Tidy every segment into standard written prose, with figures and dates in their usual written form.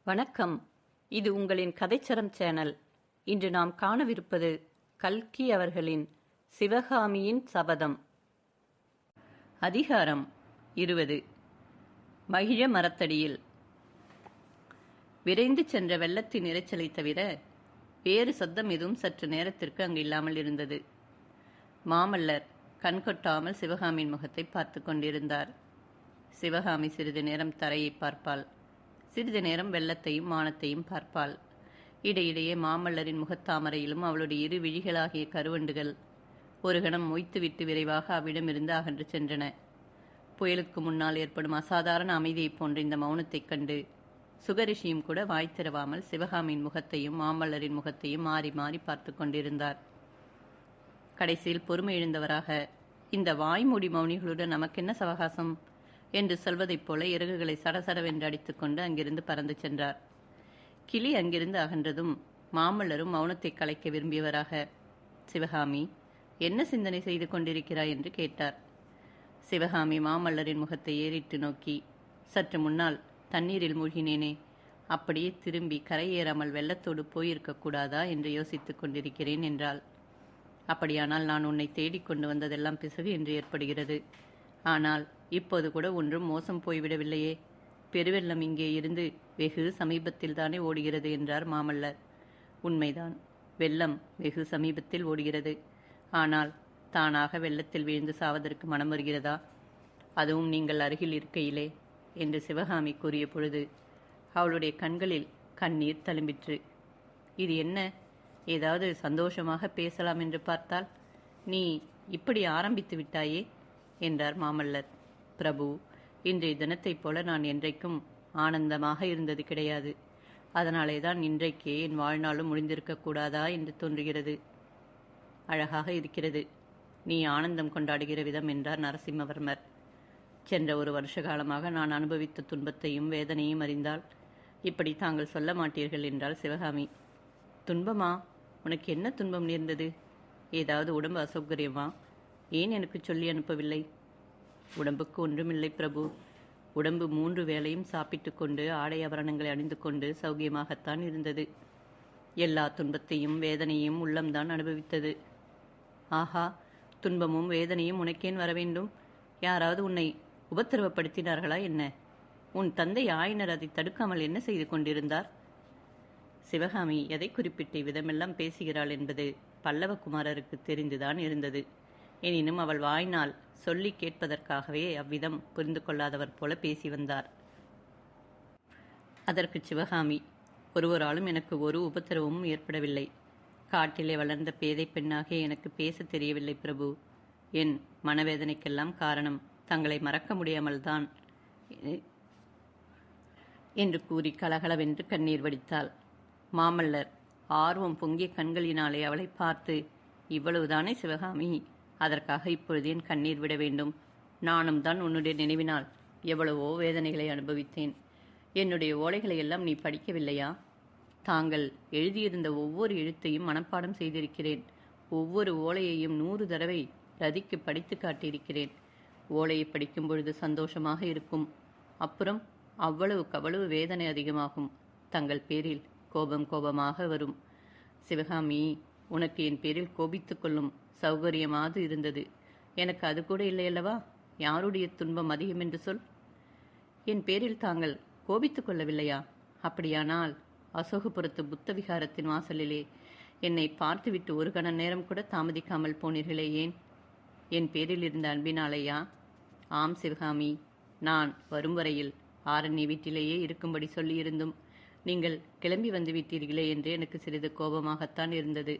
வணக்கம். இது உங்களின் கதைச்சரம் சேனல். இன்று நாம் காணவிருப்பது கல்கி அவர்களின் சிவகாமியின் சபதம். அதிகாரம் 20. மகிழ மரத்தடியில். விரைந்து சென்ற வெள்ளத்தின் இரைச்சலை தவிர வேறு சத்தம் எதுவும் சற்று நேரத்திற்கு அங்கு இல்லாமல் இருந்தது. மாமல்லர் கண்கொட்டாமல் சிவகாமியின் முகத்தை பார்த்து கொண்டிருந்தார். சிவகாமி சிறிது நேரம் தரையை பார்ப்பாள், சிறிது நேரம் வெள்ளத்தையும் வானத்தையும் பார்ப்பாள். இடையிடையே மாமல்லரின் முகத்தாமரையிலும் அவளுடைய இரு விழிகளாகிய கருவண்டுகள் ஒரு கணம் மொய்த்துவிட்டு விரைவாக அவ்விடமிருந்து அகன்று சென்றன. புயலுக்கு முன்னால் ஏற்படும் அசாதாரண அமைதியைப் போன்ற இந்த மௌனத்தைக் கண்டு சுகரிஷியும் கூட வாய் திறவாமல் சிவகாமியின் முகத்தையும் மாமல்லரின் முகத்தையும் மாறி மாறி பார்த்து கொண்டிருந்தார். கடைசியில் பொறுமை எழுந்தவராக, இந்த வாய்மூடி மௌனிகளுடன் நமக்கென்ன சவகாசம் என்று சொல்வதைப் போல இறகுகளை சடசடவென்று அடித்துக்கொண்டு அங்கிருந்து பறந்து சென்றார். கிளி அங்கிருந்து அகன்றதும் மாமல்லரும் மௌனத்தை கலைக்க விரும்பியவராக, சிவகாமி, என்ன சிந்தனை செய்து கொண்டிருக்கிறாய் என்று கேட்டார். சிவகாமி மாமல்லரின் முகத்தை ஏறிட்டு நோக்கி, சற்று முன்னால் தண்ணீரில் மூழ்கினேனே, அப்படியே திரும்பி கரையேறாமல் வெள்ளத்தோடு போயிருக்கக்கூடாதா என்று யோசித்துக் கொண்டிருக்கிறேன் என்றாள். அப்படியானால் நான் உன்னை தேடிக்கொண்டு வந்ததெல்லாம் பிசகு என்று ஏற்படுகிறது. ஆனால் இப்போது கூட ஒன்றும் மோசம் போய்விடவில்லையே. பெருவெள்ளம் இங்கே இருந்து வெகு சமீபத்தில் தானே ஓடுகிறது என்றார் மாமல்லர். உண்மைதான், வெள்ளம் வெகு சமீபத்தில் ஓடுகிறது. ஆனால் தானாக வெள்ளத்தில் வீழ்ந்து சாவதற்கு மனம் வருகிறதா? அதுவும் நீங்கள் அருகில் இருக்கையிலே என்று சிவகாமி கூறிய பொழுது அவளுடைய கண்களில் கண்ணீர் தழும்பிற்று. இது என்ன, ஏதாவது சந்தோஷமாக பேசலாம் என்று பார்த்தால் நீ இப்படி ஆரம்பித்து விட்டாயே என்றார் மாமல்லர். பிரபு, இன்றைய தினத்தைப் போல நான் என்றைக்கும் ஆனந்தமாக இருந்தது கிடையாது. அதனாலே தான் இன்றைக்கே என் வாழ்நாளும் முடிந்திருக்கக்கூடாதா என்று தோன்றுகிறது. அழகாக இருக்கிறது நீ ஆனந்தம் கொண்டாடுகிற விதம் என்றார் நரசிம்மவர்மர். சென்ற ஒரு வருஷ காலமாக நான் அனுபவித்த துன்பத்தையும் வேதனையும் அறிந்தால் இப்படி தாங்கள் சொல்ல மாட்டீர்கள் என்றாள் சிவகாமி. துன்பமா? உனக்கு என்ன துன்பம் நேர்ந்தது? ஏதாவது உடம்பு அசௌகரியமா? ஏன் எனக்கு சொல்லி அனுப்பவில்லை? உடம்புக்கு ஒன்றுமில்லை பிரபு. உடம்பு 3 வேளையும் சாப்பிட்டு கொண்டு ஆடை ஆபரணங்களை அணிந்து கொண்டு சௌகியமாகத்தான் இருந்தது. எல்லா துன்பத்தையும் வேதனையும் உள்ளம்தான் அனுபவித்தது. ஆஹா, துன்பமும் வேதனையும் உனக்கேன் வர வேண்டும்? யாராவது உன்னை உபத்திரவப்படுத்தினார்களா என்ன? உன் தந்தை ஆயனர் அதை தடுக்காமல் என்ன செய்து கொண்டிருந்தார்? சிவகாமி எதை குறிப்பிட்ட விதமெல்லாம் பேசுகிறாள் என்பது பல்லவகுமாரருக்கு தெரிந்துதான் இருந்தது. எனினும் அவள் வாய்நாள் சொல்லி கேட்பதற்காகவே அவ்விதம் புரிந்து கொள்ளாதவர் போல பேசி வந்தார். அதற்கு சிவகாமி, ஒருவராலும் எனக்கு ஒரு உபத்திரவமும் ஏற்படவில்லை. காட்டிலே வளர்ந்த பேதை பெண்ணாக எனக்கு பேச தெரியவில்லை பிரபு. என் மனவேதனைக்கெல்லாம் காரணம் தங்களை மறக்க முடியாமல் தான் என்று கூறி கலகலவென்று கண்ணீர் வடித்தாள். மாமல்லர் ஆர்வம் பொங்கிய கண்களினாலே அவளை பார்த்து, இவ்வளவுதானே சிவகாமி? அதற்காக இப்பொழுது என் கண்ணீர் விட வேண்டும்? நானும் தான் உன்னுடைய நினைவினால் எவ்வளவோ வேதனைகளை அனுபவித்தேன். என்னுடைய ஓலைகளை எல்லாம் நீ படிக்கவில்லையா? தாங்கள் எழுதியிருந்த ஒவ்வொரு எழுத்தையும் மனப்பாடம் செய்திருக்கிறேன். ஒவ்வொரு ஓலையையும் 100 தடவை ரதிக்கு படித்து காட்டியிருக்கிறேன். ஓலையை படிக்கும் பொழுது சந்தோஷமாக இருக்கும், அப்புறம் அவ்வளவு வேதனை அதிகமாகும். தங்கள் பேரில் கோபமாக வரும். சிவகாமி, உனக்கு என் பேரில் கோபித்துக் கொள்ளும் சௌகரியமாவது இருந்தது. எனக்கு அது கூட இல்லையல்லவா? யாருடைய துன்பம் அதிகம் என்று சொல். என் பேரில் தாங்கள் கோபித்துக் கொள்ளவில்லையா? அப்படியானால் அசோகபுரத்து புத்த விகாரத்தின் வாசலிலே என்னை பார்த்துவிட்டு ஒரு கண நேரம் கூட தாமதிக்காமல் போனீர்களே, ஏன்? என் பேரில் இருந்த அன்பினாலேயா? ஆம் சிவகாமி, நான் வரும் வரையில் ஆரண்ய வீட்டிலேயே இருக்கும்படி சொல்லியிருந்தும் நீங்கள் கிளம்பி வந்து விட்டீர்களே என்று எனக்கு சிறிது கோபமாகத்தான் இருந்தது.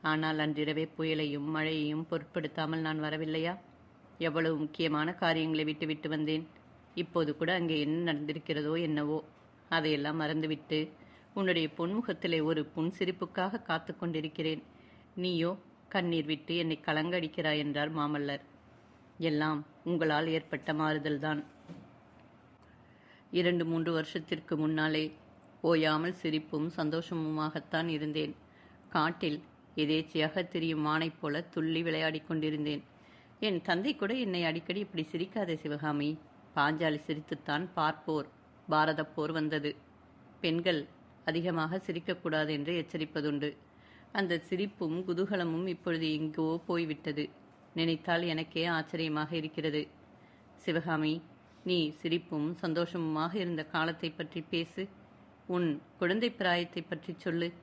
ஆனால் அன்றிரவே புயலையும் மழையையும் பொருட்படுத்தாமல் நான் வரவில்லையா? எவ்வளவு முக்கியமான காரியங்களை விட்டுவிட்டு வந்தேன். இப்போது கூட அங்கே என்ன நடந்திருக்கிறதோ என்னவோ அதையெல்லாம் மறந்துவிட்டு உன்னுடைய பொன்முகத்திலே ஒரு புன்சிரிப்புக்காக காத்து கொண்டிருக்கிறேன். நீயோ கண்ணீர் விட்டு என்னை கலங்கடிக்கிறாய் என்றார் மாமல்லர். எல்லாம் உங்களால் ஏற்பட்ட மாறுதல்தான். 2-3 வருஷத்திற்கு முன்னாலே ஓயாமல் சிரிப்பும் சந்தோஷமுமாகத்தான் இருந்தேன். காட்டில் எதேச்சையாக திரியும் மானைப் போல துள்ளி விளையாடி கொண்டிருந்தேன். என் தந்தை கூட என்னை அடிக்கடி இப்படி சிரிக்காதே சிவகாமி, பாஞ்சாலி சிரித்துத்தான் பாரத போர் வந்தது. பெண்கள் அதிகமாக சிரிக்கக்கூடாது என்று எச்சரிப்பதுண்டு. அந்த சிரிப்பும் குதூகலமும் இப்பொழுது எங்கோ போய்விட்டது. நினைத்தால் எனக்கே ஆச்சரியமாக இருக்கிறது. சிவகாமி, நீ சிரிப்பும் சந்தோஷமுமாக இருந்த காலத்தை பற்றி பேசு. உன் குழந்தை பிராயத்தை பற்றி சொல்லு.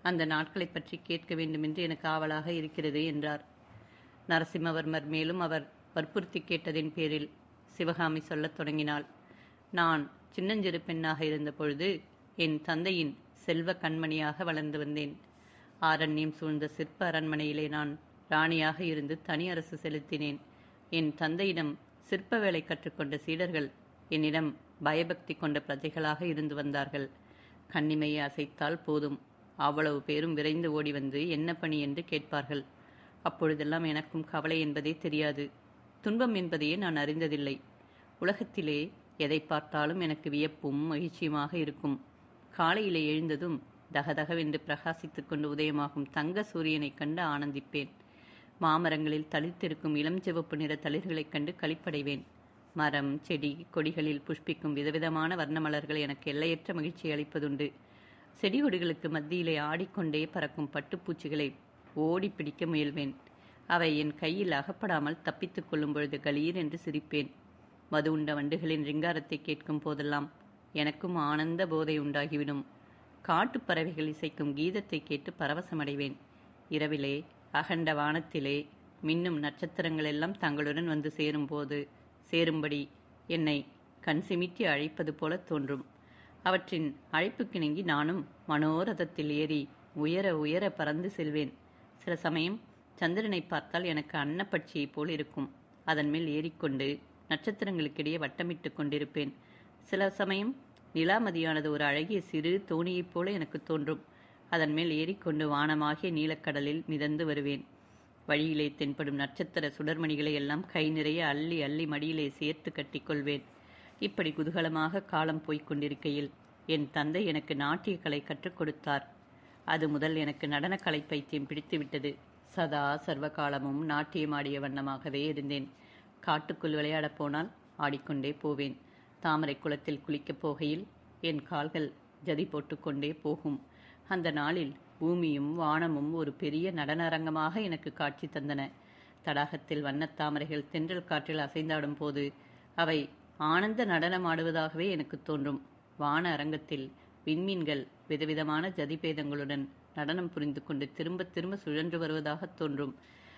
அந்த நாட்களை பற்றி கேட்க வேண்டுமென்று எனக்கு ஆவலாக இருக்கிறது என்றார். நரசிம்மவர்மர் மேலும் அவர் வற்புறுத்தி கேட்டதின் பேரில் சிவகாமி சொல்லத் தொடங்கினாள். நான் சின்னஞ்சிறு பெண்ணாக இருந்த பொழுது என் தந்தையின் செல்வ கண்மணியாக வளர்ந்து வந்தேன். ஆரண்யம் சூழ்ந்த சிற்ப அரண்மனையிலே நான் ராணியாக இருந்து தனி அரசு செலுத்தினேன். என் தந்தையிடம் சிற்ப வேலை கற்றுக்கொண்ட சீடர்கள் என்னிடம் பயபக்தி கொண்ட பிரஜைகளாக இருந்து வந்தார்கள். கண்ணிமையை அசைத்தால் போதும், அவ்வளவு பேரும் விரைந்து ஓடி வந்து என்ன பணி என்று கேட்பார்கள். அப்பொழுதெல்லாம் எனக்கும் கவலை என்பதே தெரியாது. துன்பம் என்பதையே நான் அறிந்ததில்லை. உலகத்திலே எதை பார்த்தாலும் எனக்கு வியப்பும் மகிழ்ச்சியுமாக இருக்கும். காலையிலே எழுந்ததும் தகதகவென்று பிரகாசித்துக் கொண்டு உதயமாகும் தங்க சூரியனைக் கண்டு ஆனந்திப்பேன். மாமரங்களில் தளிர்த்திருக்கும் இளம் சிவப்பு நிற தளிர்களைக் கண்டு களிப்படைவேன். மரம், செடி, கொடிகளில் புஷ்பிக்கும் விதவிதமான வர்ணமலர்கள் எனக்கு எல்லையற்ற மகிழ்ச்சி அளிப்பதுண்டு. செடி கொடிகளுக்கு மத்தியிலே ஆடிக்கொண்டே பறக்கும் பட்டுப்பூச்சிகளை ஓடி பிடிக்க முயல்வேன். அவை என் கையில் அகப்படாமல் தப்பித்துக் கொள்ளும் பொழுது கலீர் என்று சிரிப்பேன். மது உண்ட வண்டுகளின் ரிங்காரத்தை கேட்கும் போதெல்லாம் எனக்கும் ஆனந்த போதை உண்டாகிவிடும். காட்டுப் பறவைகள் இசைக்கும் கீதத்தை கேட்டு பரவசமடைவேன். இரவிலே அகண்ட வானத்திலே மின்னும் நட்சத்திரங்கள் எல்லாம் தங்களுடன் வந்து சேரும்படி என்னை கண் சிமிட்டி அழைப்பது போல தோன்றும். அவற்றின் அழைப்புக்கிணங்கி நானும் மனோரதத்தில் ஏறி உயர உயர பறந்து செல்வேன். சில சமயம் சந்திரனை பார்த்தால் எனக்கு அன்னப்பட்சியைப் போல் இருக்கும். அதன் மேல் ஏறிக்கொண்டு நட்சத்திரங்களுக்கிடையே வட்டமிட்டு கொண்டிருப்பேன். சில சமயம் நிலாமதியானது ஒரு அழகிய சிறு தோணியைப் போல எனக்கு தோன்றும். அதன் மேல் ஏறிக்கொண்டு வானமாகிய நீலக்கடலில் மிதந்து வருவேன். வழியிலே தென்படும் நட்சத்திர சுடர்மணிகளை எல்லாம் கை நிறைய அள்ளி அள்ளி மடியிலே சேர்த்து கட்டிக்கொள்வேன். இப்படி குதூகலமாக காலம் போய்க் கொண்டிருக்கையில் என் தந்தை எனக்கு நாட்டிய கலை கற்றுக் கொடுத்தார். அது முதல் எனக்கு நடனக்கலை பைத்தியம் பிடித்துவிட்டது. சதா சர்வகாலமும் நாட்டியமாடிய வண்ணமாகவே இருந்தேன். காட்டுக்குள் விளையாடப் போனால் ஆடிக்கொண்டே போவேன். தாமரை குளத்தில் குளிக்கப் போகையில் என் கால்கள் ஜதி போட்டுக்கொண்டே போகும். அந்த நாளில் பூமியும் வானமும் ஒரு பெரிய நடன அரங்கமாக எனக்கு காட்சி தந்தன. தடாகத்தில் வண்ணத் தாமரைகள் தென்றல் காற்றில் அசைந்தாடும் போது அவை ஆனந்த நடனமாடுவதாகவே எனக்கு தோன்றும். வான அரங்கத்தில் விண்மீன்கள் விதவிதமான ஜதிபேதங்களுடன் நடனம் புரிந்து கொண்டு திரும்ப திரும்ப சுழன்று வருவதாக தோன்றும்.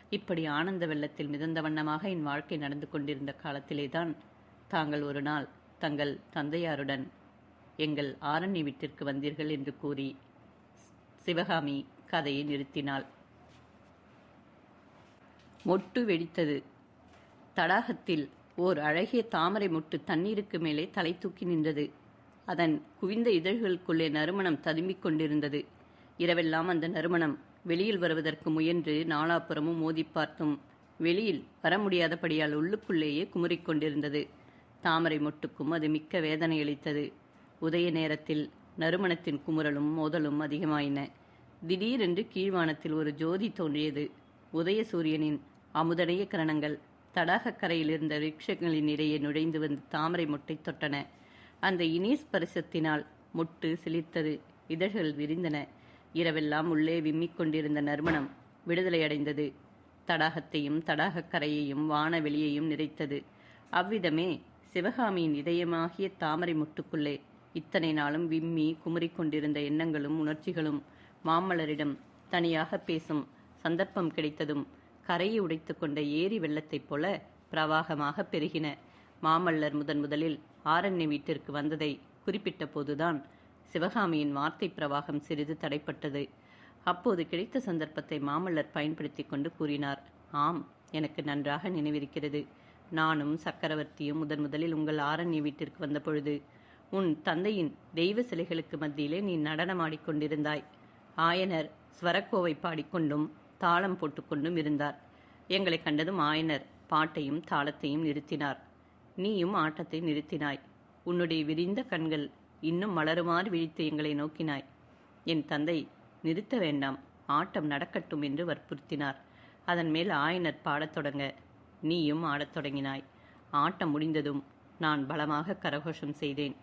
இப்படி ஆனந்த வெள்ளத்தில் மிதந்த வண்ணமாக என் வாழ்க்கை நடந்து கொண்டிருந்த காலத்திலேதான் தாங்கள் ஒரு நாள் தங்கள் தந்தையாருடன் எங்கள் ஆரண்ய வீட்டிற்கு வந்தீர்கள் என்று கூறி சிவகாமி கதையை நிறுத்தினாள். மொட்டு வெடித்தது. தடாகத்தில் ஓர் அழகிய தாமரை மொட்டு தண்ணீருக்கு மேலே தலை தூக்கி நின்றது. அதன் குவிந்த இதழ்களுக்குள்ளே நறுமணம் ததும்பிக் கொண்டிருந்தது. இரவெல்லாம் அந்த நறுமணம் வெளியில் வருவதற்கு முயன்று நாலாப்புறமும் மோதி பார்த்தும் வெளியில் வர முடியாதபடியால் உள்ளுக்குள்ளேயே குமுறிக் கொண்டிருந்தது. தாமரை மொட்டுக்கும் அது மிக்க வேதனையளித்தது. உதய நேரத்தில் நறுமணத்தின் குமுறலும் மோதலும் அதிகமாயின. திடீரென்று கீழ்வானத்தில் ஒரு ஜோதி தோன்றியது. உதய சூரியனின் அமுதனைய கிரணங்கள் தடாகக் கரையில் இருந்த ரிக்ஷங்களின் இடையே நுழைந்து வந்து தாமரை மொட்டை தொட்டன. அந்த இனிய ஸ்பரிசத்தினால் மொட்டு சிலிர்த்தது. இதழ்கள் விரிந்தன. இரவெல்லாம் உள்ளே விம்மிக் கொண்டிருந்த நறுமணம் விடுதலையடைந்தது. தடாகத்தையும் தடாகக் கரையையும் வானவெளியையும் நிறைத்தது. அவ்விதமே சிவகாமியின் இதயமாகிய தாமரை முட்டுக்குள்ளே இத்தனை நாளும் விம்மி குமுறிக் கொண்டிருந்த எண்ணங்களும் உணர்ச்சிகளும் மாமல்லரிடம் தனியாக பேசும் சந்தர்ப்பம் கிடைத்ததும் கரையை உடைத்து கொண்ட ஏரி வெள்ளத்தைப் போல பிரவாகமாக பெருகின. மாமல்லர் முதலில் ஆரண்ய வீட்டிற்கு வந்ததை குறிப்பிட்ட போதுதான் சிவகாமியின் வார்த்தை பிரவாகம் சிறிது தடைப்பட்டது. அப்போது கிடைத்த சந்தர்ப்பத்தை மாமல்லர் பயன்படுத்தி கொண்டு கூறினார். ஆம், எனக்கு நன்றாக நினைவிருக்கிறது. நானும் சக்கரவர்த்தியும் முதலில் உங்கள் ஆரண்ய வீட்டிற்கு வந்த பொழுது உன் தந்தையின் தெய்வ சிலைகளுக்கு மத்தியிலே நீ நடனமாடிக்கொண்டிருந்தாய். ஆயனர் ஸ்வரக்கோவை பாடிக்கொண்டும் தாளம் போட்டுக்கொண்டும் இருந்தார். எங்களை கண்டதும் ஆயனர் பாட்டையும் தாளத்தையும் நிறுத்தினார். நீயும் ஆட்டத்தை நிறுத்தினாய். உன்னுடைய விரிந்த கண்கள் இன்னும் மலருமாறு விழித்து எங்களை நோக்கினாய். என் தந்தை நிறுத்த வேண்டாம், ஆட்டம் நடக்கட்டும் என்று வற்புறுத்தினார். அதன் மேல் ஆயனர் பாடத் தொடங்க நீயும் ஆடத் தொடங்கினாய். ஆட்டம் முடிந்ததும் நான் பலமாக கரகோஷம் செய்தேன்.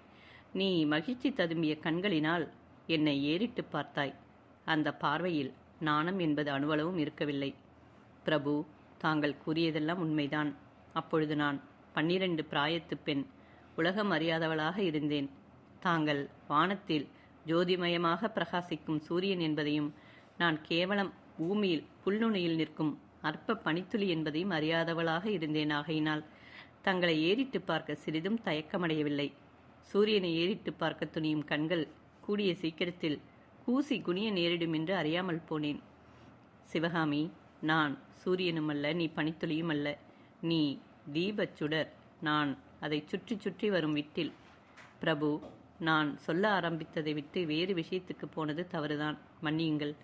நீ மகிழ்ச்சி ததும்பிய கண்களினால் என்னை ஏறிட்டு பார்த்தாய். அந்த பார்வையில் நாணம் என்பது அணுவளவும் இருக்கவில்லை. பிரபு, தாங்கள் கூறியதெல்லாம் உண்மைதான். அப்பொழுது நான் 12 பிராயத்து பெண், உலகம் அறியாதவளாக இருந்தேன். தாங்கள் வானத்தில் ஜோதிமயமாக பிரகாசிக்கும் சூரியன் என்பதையும், நான் கேவலம் பூமியில் புல்நுனியில் நிற்கும் அற்ப பனித்துளி என்பதையும் அறியாதவளாக இருந்தேன். ஆகையினால் தங்களை ஏறிட்டு பார்க்க சிறிதும் தயக்கமடையவில்லை. சூரியனை ஏறிட்டு பார்க்க துணியும் கண்கள் கூடிய சீக்கிரத்தில் கூசி குனிய நேரிடும் என்று அறியாமல் போனேன். சிவகாமி, நான் சூரியனும் அல்ல, நீ பனித்துளியும் அல்ல. நீ தீபச் சுடர், நான் அதை சுற்றி சுற்றி வரும் விட்டில். பிரபு, நான் சொல்ல ஆரம்பித்ததை விட்டு வேறு விஷயத்துக்கு போனது தவறுதான், மன்னியுங்கள்.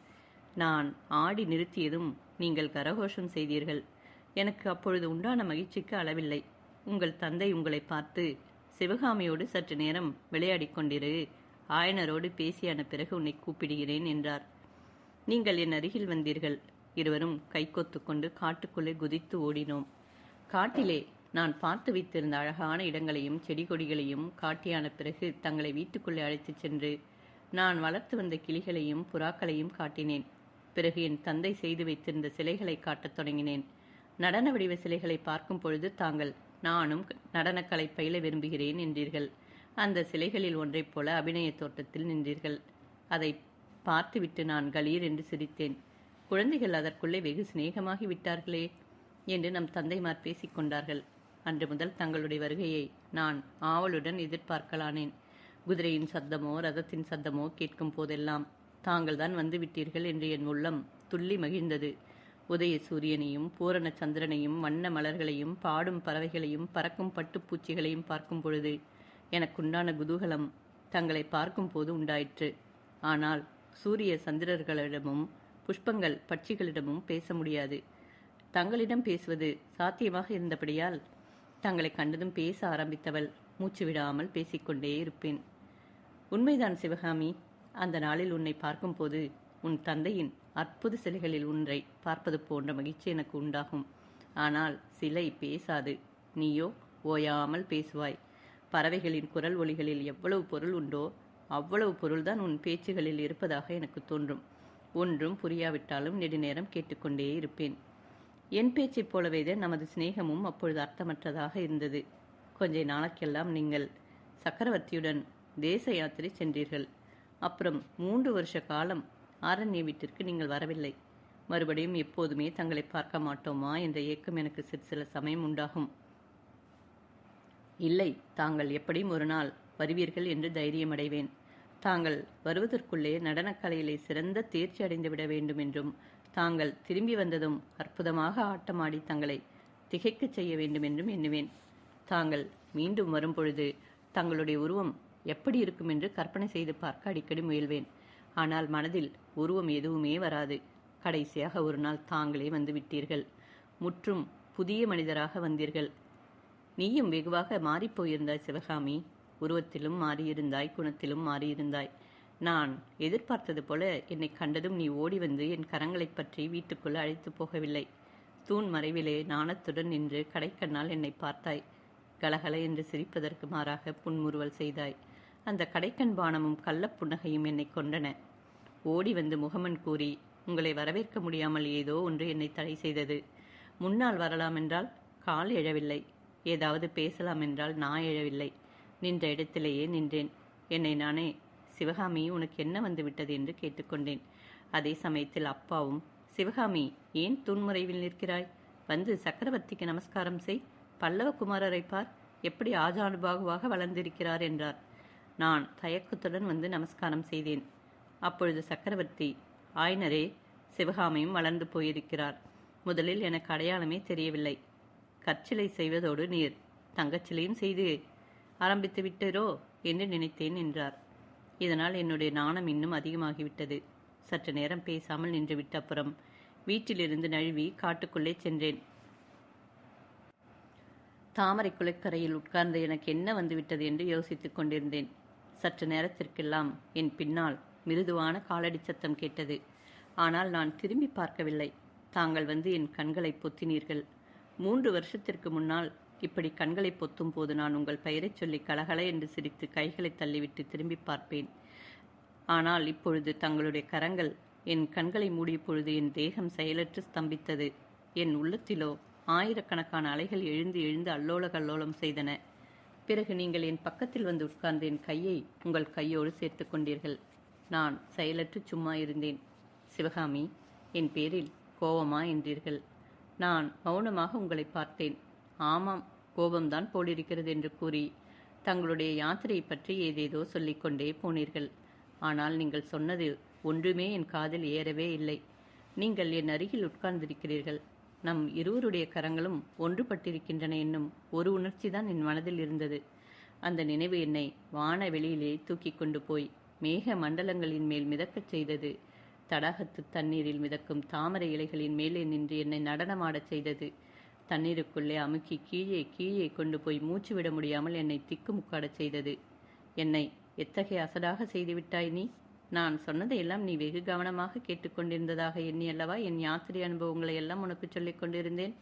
நான் ஆடி நிறுத்தியதும் நீங்கள் கரகோஷம் செய்தீர்கள். எனக்கு அப்பொழுது உண்டான மகிழ்ச்சிக்கு அளவில்லை. உங்கள் தந்தை உங்களை பார்த்து, சிவகாமியோடு சற்று நேரம் விளையாடி கொண்டிரு, ஆயனரோடு பேசியான பிறகு உன்னை கூப்பிடுகிறேன் என்றார். நீங்கள் என் அருகில் வந்தீர்கள். இருவரும் கைகோத்து கொண்டு காட்டுக்குள்ளே குதித்து ஓடினோம். காட்டிலே நான் பார்த்து வைத்திருந்த அழகான இடங்களையும் செடி கொடிகளையும் காட்டியான பிறகு தங்களை வீட்டுக்குள்ளே அழைத்துச் சென்று நான் வளர்த்து வந்த கிளிகளையும் புறாக்களையும் காட்டினேன். பிறகு என் தந்தை செய்து வைத்திருந்த சிலைகளை காட்டத் தொடங்கினேன். நடன வடிவ சிலைகளை பார்க்கும் பொழுது தாங்கள், நானும் நடனக்கலை பயில விரும்புகிறேன் என்றீர்கள். அந்த சிலைகளில் ஒன்றைப் போல அபிநய தோட்டத்தில் நின்றீர்கள். அதை பார்த்துவிட்டு நான் கலீர் என்று சிரித்தேன். குழந்தைகள் அதற்குள்ளே வெகு சிநேகமாகி விட்டார்களே என்று நம் தந்தைமார் பேசிக்கொண்டார்கள். அன்று முதல் தங்களுடைய வருகையை நான் ஆவலுடன் எதிர்பார்க்கலானேன். குதிரையின் சத்தமோ ரதத்தின் சத்தமோ கேட்கும் போதெல்லாம் தாங்கள் தான் வந்து விட்டீர்கள் என்று என் உள்ளம் துள்ளி மகிழ்ந்தது. உதய சூரியனையும் பூரண சந்திரனையும் வண்ண மலர்களையும் பாடும் பறவைகளையும் பறக்கும் பட்டுப்பூச்சிகளையும் பார்க்கும் பொழுது எனக்குண்டான குதூகலம் தங்களை பார்க்கும் போது உண்டாயிற்று. ஆனால் சூரிய சந்திரர்களிடமும் புஷ்பங்கள் பட்சிகளிடமும் பேச முடியாது. தங்களிடம் பேசுவது சாத்தியமாக இருந்தபடியால் தங்களை கண்டதும் பேச ஆரம்பித்தவள் மூச்சு விடாமல் பேசிக்கொண்டே இருப்பேன். உண்மைதான் சிவகாமி, அந்த நாளில் உன்னை பார்க்கும்போது உன் தந்தையின் அற்புத சிலைகளில் ஒன்றை பார்ப்பது போன்ற மகிழ்ச்சி எனக்கு உண்டாகும். ஆனால் சிலை பேசாது, நீயோ ஓயாமல் பேசுவாய். பறவைகளின் குரல் ஒலிகளில் எவ்வளவு பொருள் உண்டோ அவ்வளவு பொருள்தான் உன் பேச்சுகளில் இருப்பதாக எனக்கு தோன்றும். ஒன்றும் புரியாவிட்டாலும் நெடுநேரம் கேட்டுக்கொண்டே இருப்பேன். என் பேச்சைப் போலவேதான் நமது சிநேகமும் அப்பொழுது அர்த்தமற்றதாக இருந்தது. கொஞ்ச நாளைக்கெல்லாம் நீங்கள் சக்கரவர்த்தியுடன் தேச யாத்திரை சென்றீர்கள். அப்புறம் 3 வருஷ காலம் ஆரண்ய வீட்டிற்கு நீங்கள் வரவில்லை. மறுபடியும் எப்போதுமே தங்களை பார்க்க மாட்டோமா என்ற ஏக்கம் எனக்கு சில சமயம் உண்டாகும். இல்லை, தாங்கள் எப்படியும் ஒரு நாள் வருவீர்கள் என்று தைரியமடைவேன். தாங்கள் வருவதற்குள்ளே நடனக்கலையிலே சிறந்த தேர்ச்சி அடைந்து விட வேண்டும் என்றும், தாங்கள் திரும்பி வந்ததும் அற்புதமாக ஆட்டமாடி தங்களை திகைக்கச் செய்ய வேண்டும் என்றும் எண்ணுவேன். தாங்கள் மீண்டும் வரும்பொழுது தங்களுடைய உருவம் எப்படி இருக்கும் என்று கற்பனை செய்து பார்க்க அடிக்கடி முயல்வேன். ஆனால் மனதில் உருவம் எதுவுமே வராது. கடைசியாக ஒரு நாள் தாங்களே வந்து விட்டீர்கள். முற்றும் புதிய மனிதராக வந்தீர்கள். நீயும் வெகுவாக மாறிப்போயிருந்தாய் சிவகாமி. உருவத்திலும் மாறியிருந்தாய், குணத்திலும் மாறியிருந்தாய். நான் எதிர்பார்த்தது போல என்னை கண்டதும் நீ ஓடி வந்து என் கரங்களைப் பற்றி வீட்டுக்குள் அழைத்து போகவில்லை. தூண் மறைவிலே நாணத்துடன் நின்று கடைக்கண்ணால் என்னை பார்த்தாய். கலகல என்று சிரிப்பதற்கு மாறாக புன்முறுவல் செய்தாய். அந்த கடைக்கண் பானமும் கள்ளப்புன்னகையும் என்னை கொண்டன. ஓடி வந்து முகமன் கூறி உங்களை வரவேற்க முடியாமல் ஏதோ ஒன்று என்னை தடை செய்தது. முன்னால் வரலாம் என்றால் கால் எழவில்லை. ஏதாவது பேசலாம் என்றால் நான் எழவில்லை. நின்ற இடத்திலேயே நின்றேன். என்னை நானே, சிவகாமி உனக்கு என்ன வந்து விட்டது என்று கேட்டுக்கொண்டேன். அதே சமயத்தில் அப்பாவும், சிவகாமி ஏன் தூண்முறைவில் நிற்கிறாய்? வந்து சக்கரவர்த்திக்கு நமஸ்காரம் செய். பல்லவ குமாரரை பார், எப்படி ஆஜானுபாகுவாக வளர்ந்திருக்கிறார் என்றார். நான் தயக்கத்துடன் வந்து நமஸ்காரம் செய்தேன். அப்பொழுது சக்கரவர்த்தி, ஆயனரே, சிவகாமியும் வளர்ந்து போயிருக்கிறார். முதலில் எனக்கு அடையாளமே தெரியவில்லை. கற்சிலை செய்வதோடு நீர் தங்கச்சிலையும் செய்து ஆரம்பித்து விட்டீரோ என்று நினைத்தேன் என்றார். இதனால் என்னுடைய நாணம் இன்னும் அதிகமாகிவிட்டது. சற்று நேரம் பேசாமல் நின்றுவிட்ட அப்புறம் வீட்டிலிருந்து நழுவி காட்டுக்குள்ளே சென்றேன். தாமரை குளக்கரையில் உட்கார்ந்து எனக்கு என்ன வந்துவிட்டது என்று யோசித்துக் கொண்டிருந்தேன். சற்று நேரத்திற்கெல்லாம் என் பின்னால் மிருதுவான காலடி சத்தம் கேட்டது. ஆனால் நான் திரும்பி பார்க்கவில்லை. தாங்கள் வந்து என் கண்களை பொத்தினீர்கள். 3 வருஷத்திற்கு முன்னால் இப்படி கண்களை பொத்தும் போது நான் உங்கள் பெயரைச் சொல்லி கலகல என்று சிரித்து கைகளை தள்ளிவிட்டு திரும்பி பார்ப்பேன். ஆனால் இப்பொழுது தங்களுடைய கரங்கள் என் கண்களை மூடிய பொழுது என் தேகம் செயலற்று ஸ்தம்பித்தது. என் உள்ளத்திலோ ஆயிரக்கணக்கான அலைகள் எழுந்து எழுந்து அல்லோல கல்லோலம் செய்தன. பிறகு நீங்கள் என் பக்கத்தில் வந்து உட்கார்ந்து என் கையை உங்கள் கையோடு சேர்த்து கொண்டீர்கள். நான் செயலற்று சும்மா இருந்தேன். சிவகாமி, என் பேரில் கோபமா என்றீர்கள். நான் மௌனமாக உங்களை பார்த்தேன். ஆமாம், கோபம்தான் போலிருக்கிறது என்று கூறி தங்களுடைய யாத்திரை பற்றி ஏதேதோ சொல்லிக்கொண்டே போனீர்கள். ஆனால் நீங்கள் சொன்னது ஒன்றுமே என் காதில் ஏறவே இல்லை. நீங்கள் என் அருகில் உட்கார்ந்திருக்கிறீர்கள். நம் இருவருடைய கரங்களும் ஒன்றுபட்டிருக்கின்றன என்னும் ஒரு உணர்ச்சிதான் என் மனதில் இருந்தது. அந்த நினைவு என்னை வான வெளியிலே தூக்கி கொண்டு போய் மேக மண்டலங்களின் மேல் மிதக்கச் செய்தது. தடாகத்து தண்ணீரில் மிதக்கும் தாமரை இலைகளின் மேலே நின்று என்னை நடனமாடச் செய்தது. தண்ணீருக்குள்ளே அமுக்கி கீழே கீழே கொண்டு போய் மூச்சு விட முடியாமல் என்னை திக்குமுக்காடச் செய்தது. என்னை எத்தகைய அசடாக செய்துவிட்டாய் நீ! நான் சொன்னதையெல்லாம் நீ வெகு கவனமாக கேட்டுக்கொண்டிருந்ததாக எண்ணி அல்லவா என் யாத்திரை அனுபவங்களை எல்லாம் உனக்கு சொல்லிக் கொண்டிருந்தேன்.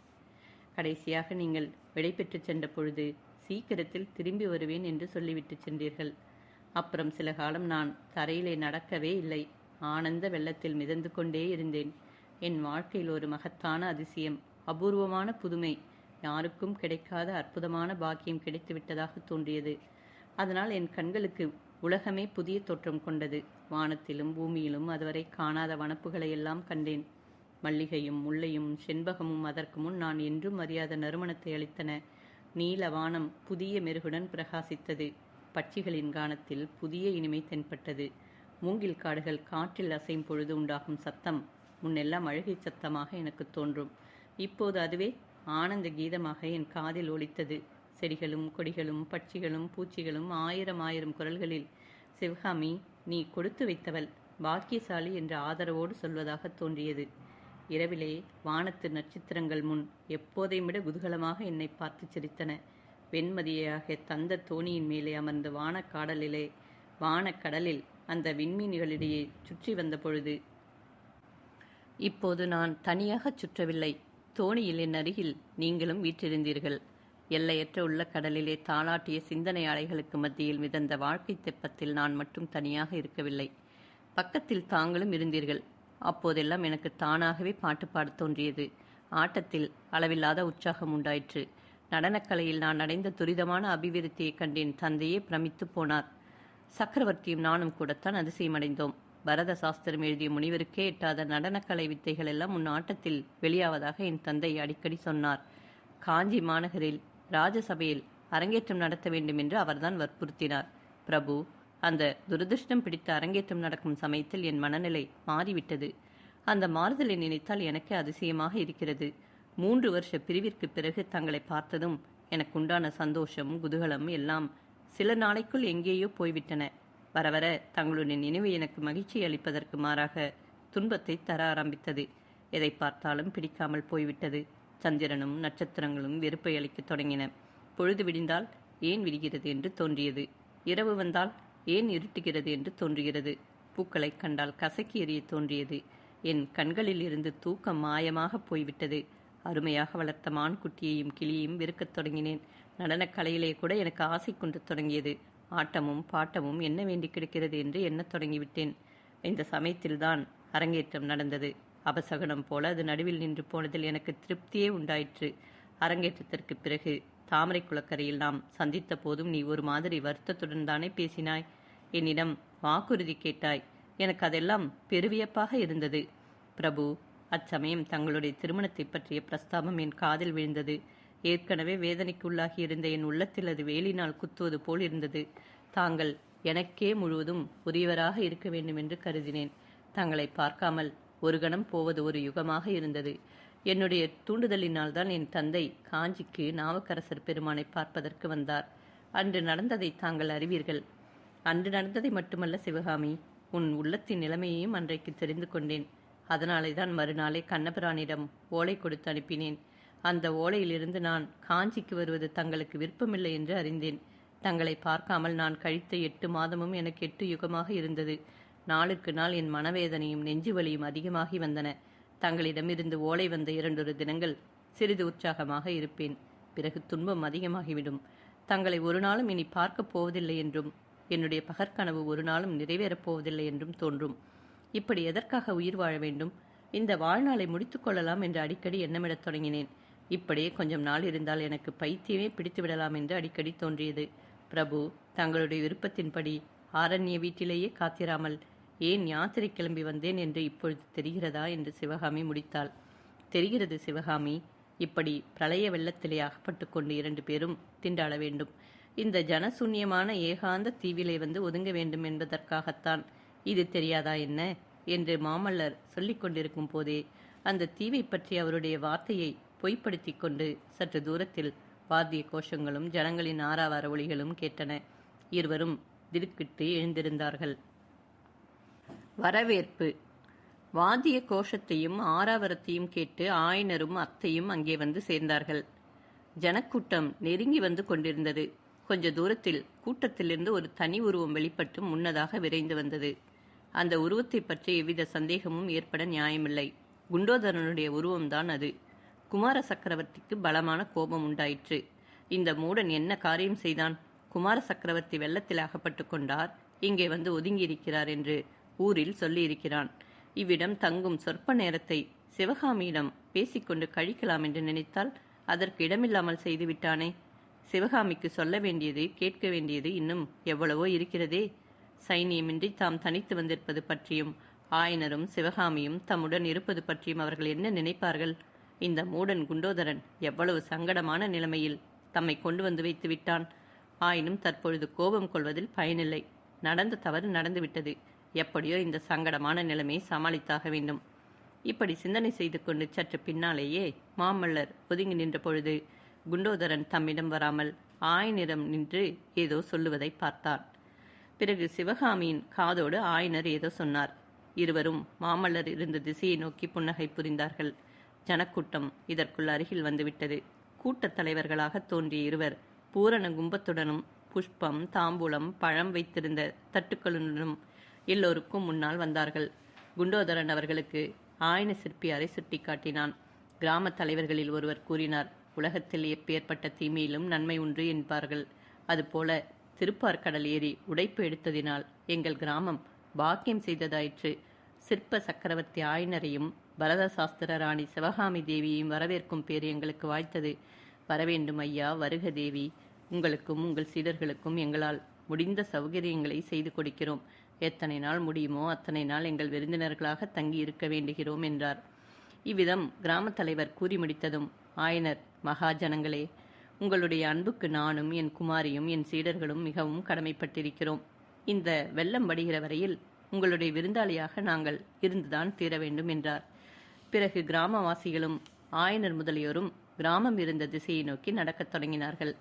கடைசியாக நீங்கள் விடைபெற்று சென்ற பொழுது சீக்கிரத்தில் திரும்பி வருவேன் என்று சொல்லிவிட்டு சென்றீர்கள். அப்புறம் சில காலம் நான் தரையிலே நடக்கவே இல்லை. ஆனந்த வெள்ளத்தில் மிதந்து கொண்டே இருந்தேன். என் வாழ்க்கையில் ஒரு மகத்தான அதிசயம், அபூர்வமான புதுமை, யாருக்கும் கிடைக்காத அற்புதமான பாக்கியம் கிடைத்துவிட்டதாக தோன்றியது. அதனால் என் கண்களுக்கு உலகமே புதிய தோற்றம் கொண்டது. வானத்திலும் பூமியிலும் அதுவரை காணாத வனப்புகளை எல்லாம் கண்டேன். மல்லிகையும் முல்லையும் செண்பகமும் அதற்கு முன் நான் என்றும் அறியாத நறுமணத்தை அளித்தன. நீல வானம் புதிய மெருகுடன் பிரகாசித்தது. பட்சிகளின் கானத்தில் புதிய இனிமை தென்பட்டது. மூங்கில் காடுகள் காற்றில் அசையும் பொழுது உண்டாகும் சத்தம் முன்னெல்லாம் அழுகை சத்தமாக எனக்கு தோன்றும். இப்போது அதுவே ஆனந்த கீதமாக என் காதில் ஒலித்தது. செடிகளும் கொடிகளும் பட்சிகளும் பூச்சிகளும் ஆயிரம் ஆயிரம் குரல்களில் சிவகாமி, நீ கொடுத்து வைத்தவள், பாக்கியசாலி என்ற ஆதரவோடு சொல்வதாக தோன்றியது. இரவிலே வானத்து நட்சத்திரங்கள் முன் எப்போதையும் விட குதூகலமாக என்னை பார்த்து சிரித்தன. வெண்மதியாக தந்த தோணியின் மேலே அமர்ந்த வானக்கடலில் அந்த விண்மீன்களிடையே சுற்றி வந்த பொழுது இப்போது நான் தனியாக சுற்றவில்லை. தோணியில் என் அருகில் நீங்களும் வீற்றிருந்தீர்கள். எல்லையற்ற உள்ள கடலிலே தாளாட்டிய சிந்தனை அலைகளுக்கு மத்தியில் மிதந்த வாழ்க்கை தெப்பத்தில் நான் மட்டும் தனியாக இருக்கவில்லை. பக்கத்தில் தாங்களும் இருந்தீர்கள். அப்போதெல்லாம் எனக்கு தானாகவே பாட்டு பாடத் தோன்றியது. ஆட்டத்தில் அளவில்லாத உற்சாகம் உண்டாயிற்று. நடனக்கலையில் நான் அடைந்த துரிதமான அபிவிருத்தியை கண்டேன். தந்தையே பிரமித்து போனார். சக்கரவர்த்தியும் நானும் கூடத்தான் அதிசயமடைந்தோம். பரத சாஸ்திரம் எழுதிய முனிவருக்கே எட்டாத நடனக்கலை வித்தைகள் எல்லாம் உன் ஆட்டத்தில் வெளியாவதாக என் தந்தை அடிக்கடி சொன்னார். காஞ்சி மாநகரில் ராஜசபையில் அரங்கேற்றம் நடத்த வேண்டும் என்று அவர்தான் வற்புறுத்தினார். பிரபு, அந்த துரதிருஷ்டம் பிடித்த அரங்கேற்றம் நடக்கும் சமயத்தில் என் மனநிலை மாறிவிட்டது. அந்த மாறுதலை நினைத்தால் எனக்கே அதிசயமாக இருக்கிறது. 3 வருஷ பிரிவிற்கு பிறகு தங்களை பார்த்ததும் எனக்குண்டான சந்தோஷம் குதூகலம் எல்லாம் சில நாளைக்குள் எங்கேயோ போய்விட்டன. வர வர தங்களுடைய நினைவு எனக்கு மகிழ்ச்சி அளிப்பதற்கு மாறாக துன்பத்தை தர ஆரம்பித்தது. எதை பார்த்தாலும் பிடிக்காமல் போய்விட்டது. சந்திரனும் நட்சத்திரங்களும் வெறுப்பை அளிக்கத் தொடங்கின. பொழுது விடிந்தால் ஏன் விடுகிறது என்று தோன்றியது. இரவு வந்தால் ஏன் இருட்டுகிறது என்று தோன்றுகிறது. பூக்களை கண்டால் கசக்கி எறிய தோன்றியது. என் கண்களில் இருந்து தூக்கம் மாயமாக போய்விட்டது. அருமையாக வளர்த்த மான் குட்டியையும் கிளியையும் வெறுக்கத் தொடங்கினேன். நடனக்கலையிலே கூட எனக்கு ஆசை கொண்டு தொடங்கியது. ஆட்டமும் பாட்டமும் என்ன வேண்டி கிடக்கிறது என்று எண்ணத் தொடங்கிவிட்டேன். இந்த சமயத்தில்தான் அரங்கேற்றம் நடந்தது. அபசகனம் போல அது நடுவில் நின்று போனதில் எனக்கு திருப்தியே உண்டாயிற்று. அரங்கேற்றத்திற்கு பிறகு தாமரை குளக்கரையில் நாம் சந்தித்த போதும் நீ ஒரு மாதிரி வருத்தத்துடன் தானே பேசினாய். என்னிடம் வாக்குறுதி கேட்டாய். எனக்கு அதெல்லாம் பெருவியப்பாக இருந்தது. பிரபு, அச்சமயம் தங்களுடைய திருமணத்தை பற்றிய பிரஸ்தாபம் என் காதில் விழுந்தது. ஏற்கனவே வேதனைக்குள்ளாகி இருந்த என் உள்ளத்தில் அது வேலினால் குத்துவது போல் இருந்தது. தாங்கள் எனக்கே முழுவதும் உரியவராக இருக்க வேண்டும் என்று கருதினேன். தங்களை பார்க்காமல் ஒரு கணம் போவது ஒரு யுகமாக இருந்தது. என்னுடைய தூண்டுதலினால் தான் என் தந்தை காஞ்சிக்கு நாவுக்கரசர் பெருமானை பார்ப்பதற்கு வந்தார். அன்று நடந்ததை தாங்கள் அறிவீர்கள். அன்று நடந்ததை மட்டுமல்ல சிவகாமி, உன் உள்ளத்தின் நிலைமையையும் அன்றைக்கு தெரிந்து கொண்டேன். அதனாலே தான் மறுநாளே கண்ணபிரானிடம் ஓலை கொடுத்து அனுப்பினேன். அந்த ஓலையிலிருந்து நான் காஞ்சிக்கு வருவது தங்களுக்கு விருப்பமில்லை என்று அறிந்தேன். தங்களை பார்க்காமல் நான் கழித்த 8 மாதமும் எனக்கு 8 யுகமாக இருந்தது. நாளுக்கு நாள் என் மனவேதனையும் நெஞ்சு வலியும் அதிகமாகி வந்தன. தங்களிடமிருந்து ஓலை வந்த 2 தினங்கள் சிறிது உற்சாகமாக இருப்பேன். பிறகு துன்பம் அதிகமாகிவிடும். தங்களை ஒரு நாளும் இனி பார்க்கப் போவதில்லை என்றும் என்னுடைய பகற்கனவு ஒரு நாளும் நிறைவேறப் போவதில்லை என்றும் தோன்றும். இப்படி எதற்காக உயிர் வாழ வேண்டும்? இந்த வாழ்நாளை முடித்துக் கொள்ளலாம் என்று அடிக்கடி எண்ணமிடத் தொடங்கினேன். இப்படியே கொஞ்சம் நாள் இருந்தால் எனக்கு பைத்தியமே பிடித்து விடலாம் என்று அடிக்கடி தோன்றியது. பிரபு, தங்களுடைய விருப்பத்தின்படி ஆரண்ய வீட்டிலேயே காத்திராமல் ஏன் யாத்திரை கிளம்பி வந்தேன் என்று இப்பொழுது தெரிகிறதா என்று சிவகாமி முடித்தாள். தெரிகிறது சிவகாமி. இப்படி பிரளய வெள்ளத்திலே அகப்பட்டு கொண்டு 2 பேரும் திண்டாட வேண்டும். இந்த ஜனசூன்யமான ஏகாந்த தீவிலே வந்து ஒதுங்க வேண்டும் என்பதற்காகத்தான். இது தெரியாதா என்ன என்று மாமல்லர் சொல்லிக் கொண்டிருக்கும் போதே அந்த தீவை பற்றி அவருடைய வார்த்தையை பொய்ப்படுத்தி கொண்டு சற்று தூரத்தில் வாத்திய கோஷங்களும் ஜனங்களின் ஆரவார ஒலிகளும் கேட்டன. இருவரும் திடுக்கிட்டு எழுந்திருந்தார்கள். வரவேற்பு. வாத்திய கோஷத்தையும் ஆரவாரத்தையும் கேட்டு ஆயனரும் அத்தையும் அங்கே வந்து சேர்ந்தார்கள். ஜனக்கூட்டம் நெருங்கி வந்து கொண்டிருந்தது. கொஞ்ச தூரத்தில் கூட்டத்திலிருந்து ஒரு தனி உருவம் வெளிப்பட்டு முன்னதாக விரைந்து வந்தது. அந்த உருவத்தை பற்றி எவ்வித சந்தேகமும் ஏற்பட நியாயமில்லை. குண்டோதரனுடைய உருவம்தான் அது. குமார சக்கரவர்த்திக்கு பலமான கோபம் உண்டாயிற்று. இந்த மூடன் என்ன காரியம் செய்தான்? குமார சக்கரவர்த்தி வெள்ளத்தில் அகப்பட்டு கொண்டார், இங்கே வந்து ஒதுங்கியிருக்கிறார் என்று ஊரில் சொல்லியிருக்கிறான். இவ்விடம் தங்கும் சொற்ப நேரத்தை சிவகாமியிடம் பேசிக்கொண்டு கழிக்கலாம் என்று நினைத்தால் அதற்கு இடமில்லாமல் செய்து விட்டானே. சிவகாமிக்கு சொல்ல வேண்டியது, கேட்க வேண்டியது இன்னும் எவ்வளவோ இருக்கிறதே. சைனியமின்றி தாம் தனித்து வந்திருப்பது பற்றியும் ஆயனரும் சிவகாமியும் தம்முடன் இருப்பது பற்றியும் அவர்கள் என்ன நினைப்பார்கள்? இந்த மூடன் குண்டோதரன் எவ்வளவு சங்கடமான நிலைமையில் தம்மை கொண்டு வந்து வைத்து விட்டான். ஆயினும் தற்பொழுது கோபம் கொள்வதில் பயனில்லை. நடந்த தவறு நடந்துவிட்டது. எப்படியோ இந்த சங்கடமான நிலைமையை சமாளித்தாக வேண்டும். இப்படி சிந்தனை செய்து கொண்டு சற்று பின்னாலேயே மாமல்லர் ஒதுங்கி நின்ற பொழுது குண்டோதரன் தம்மிடம் வராமல் ஆயனிடம் நின்று ஏதோ சொல்லுவதை பார்த்தார். பிறகு சிவகாமியின் காதோடு ஆயனர் ஏதோ சொன்னார். இருவரும் மாமல்லர் இருந்த திசையை நோக்கி புன்னகை புரிந்தார்கள். ஜனக்கூட்டம் இதற்குள் அருகில் வந்துவிட்டது. கூட்டத் தலைவர்களாக தோன்றிய இருவர் பூரண கும்பத்துடனும் புஷ்பம், தாம்பூலம், பழம் வைத்திருந்த தட்டுக்களுடனும் எல்லோருக்கும் முன்னால் வந்தார்கள். குண்டோதரன் அவர்களுக்கு ஆயன சிற்பியாரை சுட்டிக்காட்டினான். கிராம தலைவர்களில் ஒருவர் கூறினார், உலகத்தில் எப்பேற்பட்ட தீமையிலும் நன்மை உண்டு என்பார்கள். அதுபோல திருப்பார்கடல் ஏறி உடைப்பு எடுத்ததினால் எங்கள் கிராமம் பாக்கியம் செய்ததாயிற்று. சிற்ப சக்கரவர்த்தி ஆயனரையும் பரத சாஸ்திர ராணி சிவகாமி தேவியையும் வரவேற்கும் பேர் எங்களுக்கு வாய்த்தது. வரவேண்டும் ஐயா, வருக தேவி. உங்களுக்கும் உங்கள் சீடர்களுக்கும் எங்களால் முடிந்த சௌகரியங்களை செய்து கொடுக்கிறோம். எத்தனை நாள் முடியுமோ அத்தனை நாள் எங்கள் விருந்தினர்களாக தங்கி இருக்க வேண்டுகிறோம் என்றார். இவ்விதம் கிராம தலைவர் கூறி முடித்ததும் ஆயனர், மகாஜனங்களே, உங்களுடைய அன்புக்கு நானும் என் குமாரியும் என் சீடர்களும் மிகவும் கடமைப்பட்டிருக்கிறோம். இந்த வெள்ளம் வடிகிற வரையில் உங்களுடைய விருந்தாளியாக நாங்கள் இருந்துதான் தீர வேண்டும் என்றார். பிறகு கிராமவாசிகளும் ஆயனர் முதலியோரும் கிராமம் இருந்த திசையை நோக்கி நடக்கத் தொடங்கினார்கள்.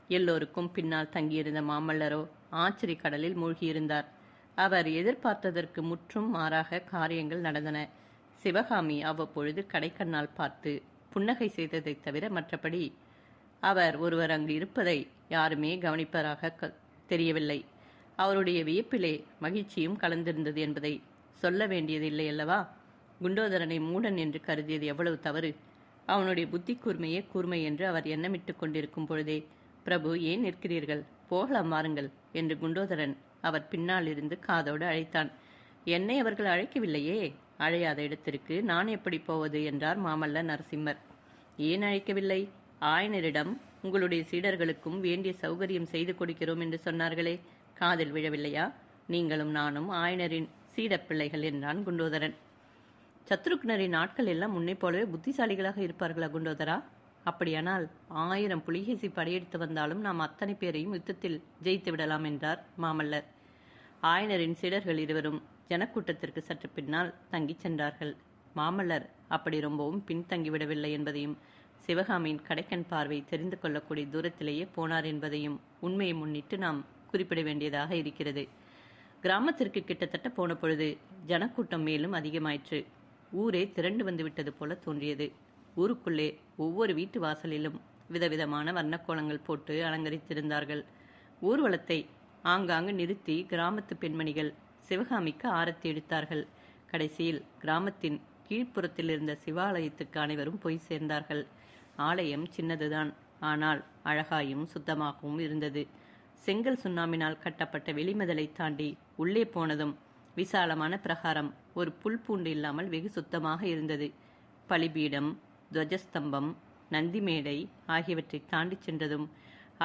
எல்லோருக்கும் பின்னால் தங்கியிருந்த மாமல்லரோ ஆச்சரிய கடலில் மூழ்கியிருந்தார். அவர் எதிர்பார்த்ததற்கு முற்றும் மாறாக காரியங்கள் நடந்தன. சிவகாமி அவ்வப்பொழுது கடைக்கண்ணால் பார்த்து புன்னகை செய்ததைத் தவிர மற்றபடி அவர் ஒருவர் அங்கு இருப்பதை யாருமே கவனிப்பதாக தெரியவில்லை. அவருடைய வியப்பிலே மகிழ்ச்சியும் கலந்திருந்தது என்பதை சொல்ல வேண்டியதில்லை அல்லவா? குண்டோதரனை மூடன் என்று கருதியது எவ்வளவு தவறு! அவனுடைய புத்தி கூர்மையே கூர்மை என்று அவர் எண்ணமிட்டு கொண்டிருக்கும் பொழுதே, பிரபு, ஏன் நிற்கிறீர்கள்? போகலாம் வாருங்கள் என்று குண்டோதரன் அவர் பின்னால் இருந்து காதோடு அழைத்தான். என்னை அவர்கள் அழைக்கவில்லையே. அழையாத இடத்திற்கு நான் எப்படி போவது என்றார் மாமல்ல நரசிம்மர். ஏன் அழைக்கவில்லை? ஆயனரிடம் உங்களுடைய சீடர்களுக்கும் வேண்டிய சௌகரியம் செய்து கொடுக்கிறோம் என்று சொன்னார்களே, காதில் விழவில்லையா? நீங்களும் நானும் ஆயனரின் சீடப்பிள்ளைகள் என்றான் குண்டோதரன். சத்ருக்னரின் ஆட்கள் எல்லாம் முன்னே போலவே புத்திசாலிகளாக இருப்பார்களா குண்டோதரா? அப்படியானால் 1000 புலிகேசி படையெடுத்து வந்தாலும் நாம் அத்தனை பேரையும் யுத்தத்தில் ஜெயித்து விடலாம் என்றார் மாமல்லர். ஆயனரின் சீடர்கள் இருவரும் ஜனக்கூட்டத்திற்கு சற்று பின்னால் தங்கிச் சென்றார்கள். மாமல்லர் அப்படி ரொம்பவும் பின்தங்கிவிடவில்லை என்பதையும் சிவகாமியின் கடைக்கண் பார்வை தெரிந்து கொள்ளக்கூடிய தூரத்திலேயே போனார் என்பதையும் உண்மையை முன்னிட்டு நாம் குறிப்பிட வேண்டியதாக இருக்கிறது. கிராமத்திற்கு கிட்டத்தட்ட போன பொழுது ஜனக்கூட்டம் மேலும் அதிகமாயிற்று. ஊரே திரண்டு வந்து விட்டது போல தோன்றியது. ஊருக்குள்ளே ஒவ்வொரு வீட்டு வாசலிலும் விதவிதமான வர்ணக்கோலங்கள் போட்டு அலங்கரித்திருந்தார்கள். ஊர்வலத்தை ஆங்காங்கு நிறுத்தி கிராமத்து பெண்மணிகள் சிவகாமிக்கு ஆரத்தி எடுத்தார்கள். கடைசியில் கிராமத்தின் கீழ்ப்புறத்தில் இருந்த சிவாலயத்துக்கு அனைவரும் போய் சேர்ந்தார்கள். ஆலயம் சின்னதுதான், ஆனால் அழகாயும் சுத்தமாகவும் இருந்தது. செங்கல் சுண்ணாம்பினால் கட்டப்பட்ட வெளிமதலை தாண்டி உள்ளே போனதும் விசாலமான பிரகாரம் ஒரு புல் பூண்டு இல்லாமல் வெகு சுத்தமாக இருந்தது. பலிபீடம், துவஜஸ்தம்பம், நந்தி மேடை ஆகியவற்றை தாண்டி சென்றதும்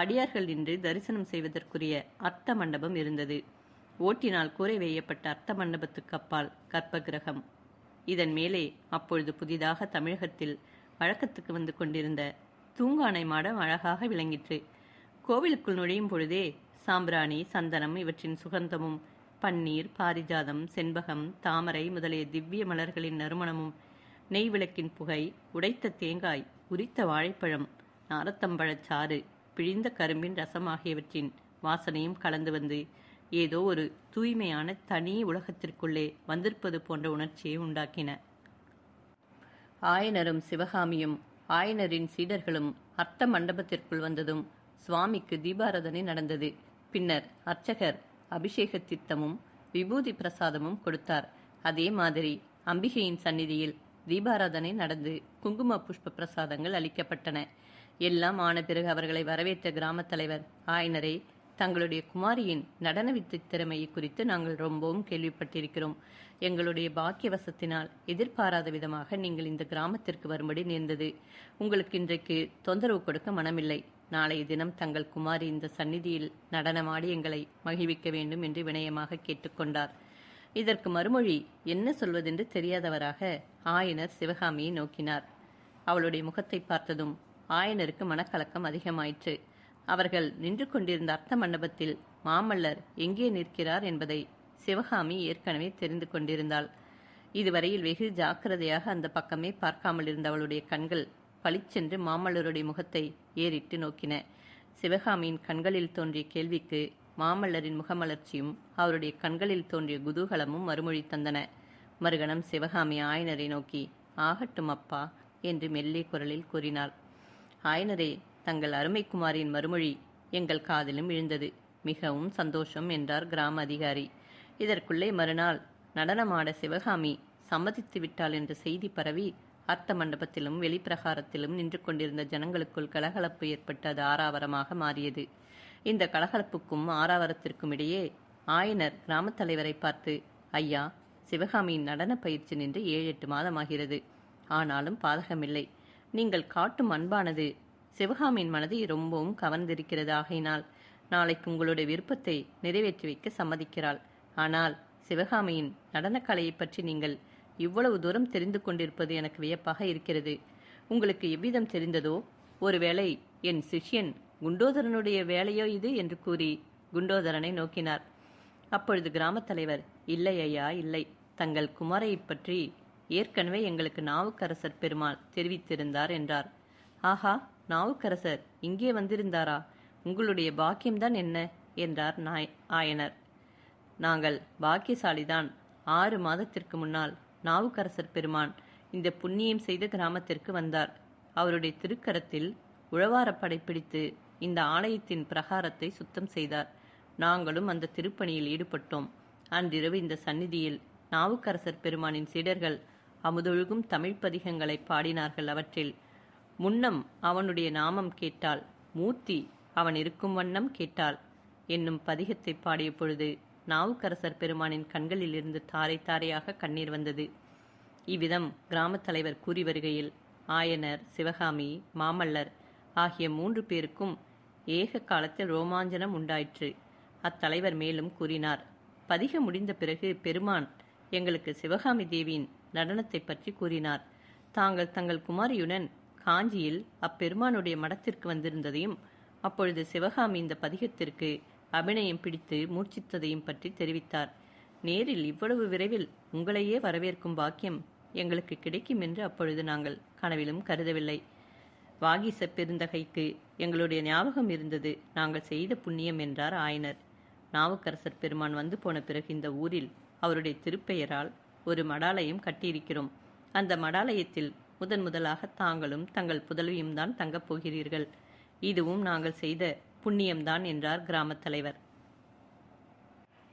அடியார்கள் நின்று தரிசனம் செய்வதற்குரிய அர்த்த மண்டபம் இருந்தது. ஓட்டினால் கூரை வேயப்பட்ட அர்த்த மண்டபத்துக்கு அப்பால் கர்ப்பகிரகம். இதன் மேலே அப்பொழுது புதிதாக தமிழகத்தில் வழக்கத்துக்கு வந்து கொண்டிருந்த தூங்கானை மாடம் அழகாக விளங்கிற்று. கோவிலுக்குள் நுழையும் பொழுதே சாம்பிராணி, சந்தனம் இவற்றின் சுகந்தமும், பன்னீர், பாரிஜாதம், செண்பகம், தாமரை முதலிய திவ்ய மலர்களின் நறுமணமும், நெய் விளக்கின் புகை, உடைத்த தேங்காய், உரித்த வாழைப்பழம், நாரத்தம்பழச்சாறு, பிழிந்த கரும்பின் ரசம் ஆகியவற்றின் வாசனையும் கலந்து வந்து ஏதோ ஒரு தூய்மையான தனி உலகத்திற்குள்ளே வந்திருப்பது போன்ற உணர்ச்சியை உண்டாக்கின. ஆயனரும் சிவகாமியும் ஆயனரின் சீடர்களும் அர்த்த மண்டபத்திற்குள் வந்ததும் சுவாமிக்கு தீபாராதனை நடந்தது. பின்னர் அர்ச்சகர் அபிஷேக தீர்த்தமும் விபூதி பிரசாதமும் கொடுத்தார். அதே மாதிரி அம்பிகையின் சந்நிதியில் தீபாராதனை நடந்து குங்கும புஷ்ப பிரசாதங்கள் அளிக்கப்பட்டன. எல்லாம் ஆன பிறகு அவர்களை வரவேற்ற கிராம தலைவர், ஆயனரே, தங்களுடைய குமாரியின் நடன வித்தை திறமையை குறித்து நாங்கள் ரொம்பவும் கேள்விப்பட்டிருக்கிறோம். எங்களுடைய பாக்கியவசத்தினால் எதிர்பாராத விதமாக நீங்கள் இந்த கிராமத்திற்கு வரும்படி நேர்ந்தது. உங்களுக்கு இன்றைக்கு தொந்தரவு கொடுக்க மனமில்லை. நாளைய தினம் தங்கள் குமாரி இந்த சந்நிதியில் நடனமாடி எங்களை மகிழ்விக்க வேண்டும் என்று வினயமாக கேட்டுக்கொண்டார். இதற்கு மறுமொழி என்ன சொல்வதென்று தெரியாதவராக ஆயனர் சிவகாமியை நோக்கினார். அவளுடைய முகத்தை பார்த்ததும் ஆயனருக்கு மனக்கலக்கம் அதிகமாயிற்று. அவர்கள் நின்று கொண்டிருந்த அர்த்த மண்டபத்தில் மாமல்லர் எங்கே நிற்கிறார் என்பதை சிவகாமி ஏற்கனவே தெரிந்து கொண்டிருந்தாள். இதுவரையில் வெகு ஜாக்கிரதையாக அந்த பக்கமே பார்க்காமல் இருந்த அவளுடைய கண்கள் பளிச்சென்று மாமல்லருடைய முகத்தை ஏறிட்டு நோக்கின. சிவகாமியின் கண்களில் தோன்றிய கேள்விக்கு மாமல்லரின் முகமலர்ச்சியும் அவருடைய கண்களில் தோன்றிய குதூகலமும் மறுமொழி தந்தன. மறுகணம் சிவகாமி ஆயனரை நோக்கி, ஆகட்டும் அப்பா என்று மெல்லிய குரலில் கூறினாள். ஆயனரே, தங்கள் அருமைக்குமாரின் மறுமொழி எங்கள் காதிலும் விழுந்தது. மிகவும் சந்தோஷம் என்றார் கிராம அதிகாரி. இதற்குள்ளே மறுநாள் நடனமாட சிவகாமி சம்மதித்து விட்டாள் என்ற செய்தி பரவி அர்த்த மண்டபத்திலும் வெளிப்பிரகாரத்திலும் நின்று கொண்டிருந்த ஜனங்களுக்குள் கலகலப்பு ஏற்பட்டு அது ஆரவாரமாக மாறியது. இந்த கலகலப்புக்கும் ஆரவாரத்திற்கும் இடையே ஆயனர் கிராமத் தலைவரை பார்த்து, ஐயா, சிவகாமியின் நடன பயிற்சி நின்று 7-8 மாதமாகிறது. ஆனாலும் பாதகமில்லை. நீங்கள் காட்டும் அன்பானது சிவகாமியின் மனதை ரொம்பவும் கவர்ந்திருக்கிறது. ஆகையினால் நாளைக்கு உங்களுடைய விருப்பத்தை நிறைவேற்றி வைக்க சம்மதிக்கிறாள். ஆனால் சிவகாமியின் நடனக்கலையை பற்றி நீங்கள் இவ்வளவு தூரம் தெரிந்து கொண்டிருப்பது எனக்கு வியப்பாக இருக்கிறது. உங்களுக்கு எவ்விதம் தெரிந்ததோ, ஒருவேளை என் சிஷ்யன் குண்டோதரனுடைய வேலையோ இது என்று கூறி குண்டோதரனை நோக்கினார். அப்பொழுது கிராமத் தலைவர், இல்லை ஐயா, இல்லை. தங்கள் குமாரையை பற்றி ஏற்கனவே எங்களுக்கு நாவுக்கரசர் பெருமாள் தெரிவித்திருந்தார் என்றார். ஆஹா, நாவுக்கரசர் இங்கே வந்திருந்தாரா? உங்களுடைய பாக்கியம்தான் என்ன என்றார் ஆயனர். நாங்கள் பாக்கியசாலிதான். 6 மாதத்திற்கு முன்னால் நாவுக்கரசர் பெருமான் இந்த புண்ணியம் செய்த கிராமத்திற்கு வந்தார். அவருடைய திருக்கரத்தில் உழவாரப்படை பிடித்து இந்த ஆலயத்தின் பிரகாரத்தை சுத்தம் செய்தார். நாங்களும் அந்த திருப்பணியில் ஈடுபட்டோம். அன்றிரவு இந்த சந்நிதியில் நாவுக்கரசர் பெருமானின் சீடர்கள் அமுதொழுகும் தமிழ் பதிகங்களை பாடினார்கள். அவற்றில் முன்னம் அவனுடைய நாமம் கேட்டால், மூர்த்தி அவன் இருக்கும் வண்ணம் கேட்டால் என்னும் பதிகத்தை பாடிய பொழுது நாவுக்கரசர் பெருமானின் கண்களில் இருந்து தாரை தாரையாக கண்ணீர் வந்தது. இவ்விதம் கிராமத் தலைவர் கூறி வருகையில் ஆயனர், சிவகாமி, மாமல்லர் ஆகிய 3 பேருக்கும் ஏக காலத்தில் ரோமாஞ்சனம் உண்டாயிற்று. அத்தலைவர் மேலும் கூறினார். பதிகம் முடிந்த பிறகு பெருமான் எங்களுக்கு சிவகாமி தேவியின் நடனத்தை பற்றி கூறினார். தாங்கள் தங்கள் குமாரியுடன் காஞ்சியில் அப்பெருமானுடைய மடத்திற்கு வந்திருந்ததையும் அப்பொழுது சிவகாமி இந்த பதிகத்திற்கு அபிநயம் பிடித்து மூர்ச்சித்ததையும் பற்றி தெரிவித்தார். நேரில் இவ்வளவு விரைவில் உங்களையே வரவேற்கும் பாக்கியம் எங்களுக்கு கிடைக்கும் என்று அப்பொழுது நாங்கள் கனவிலும் கருதவில்லை. வாகீச பெருந்தகைக்கு எங்களுடைய ஞாபகம் இருந்தது நாங்கள் செய்த புண்ணியம் என்றார் ஆயனர். நாவுக்கரசர் பெருமான் வந்து போன பிறகு இந்த ஊரில் அவருடைய திருப்பெயரால் ஒரு மடாலயம் கட்டியிருக்கிறோம். அந்த மடாலயத்தில் முதலாக தாங்களும் தங்கள் புதல்வியும் தான் தங்கப் போகிறீர்கள். இதுவும் நாங்கள் செய்த புண்ணியம்தான் என்றார் கிராமத் தலைவர்.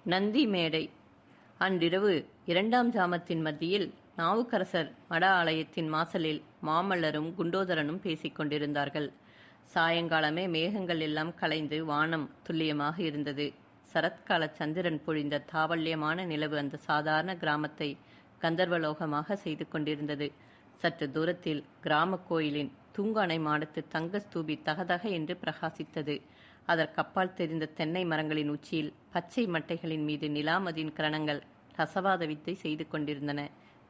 நந்தி மேடை. அன்றிரவு 2ஆம் ஜாமத்தின் மத்தியில் நாவுக்கரசர் மட ஆலயத்தின் வாசலில் மாமல்லரும் குண்டோதரனும் பேசிக் கொண்டிருந்தார்கள். சாயங்காலமே மேகங்கள் எல்லாம் கலைந்து வானம் துல்லியமாக இருந்தது. சரத்கால சந்திரன் பொழிந்த தாவல்யமான நிலவு அந்த சாதாரண கிராமத்தை கந்தர்வலோகமாக செய்து கொண்டிருந்தது. சற்று தூரத்தில் கிராம கோயிலின் தூங்கானை மாடத்து தங்க ஸ்தூபி தகதக என்று பிரகாசித்தது. அதற்கப்பால் தெரிந்த தென்னை மரங்களின் உச்சியில் பச்சை மட்டைகளின் மீது நிலாமதியின் கிரணங்கள் ரசவாத வித்தை செய்து கொண்டிருந்தன.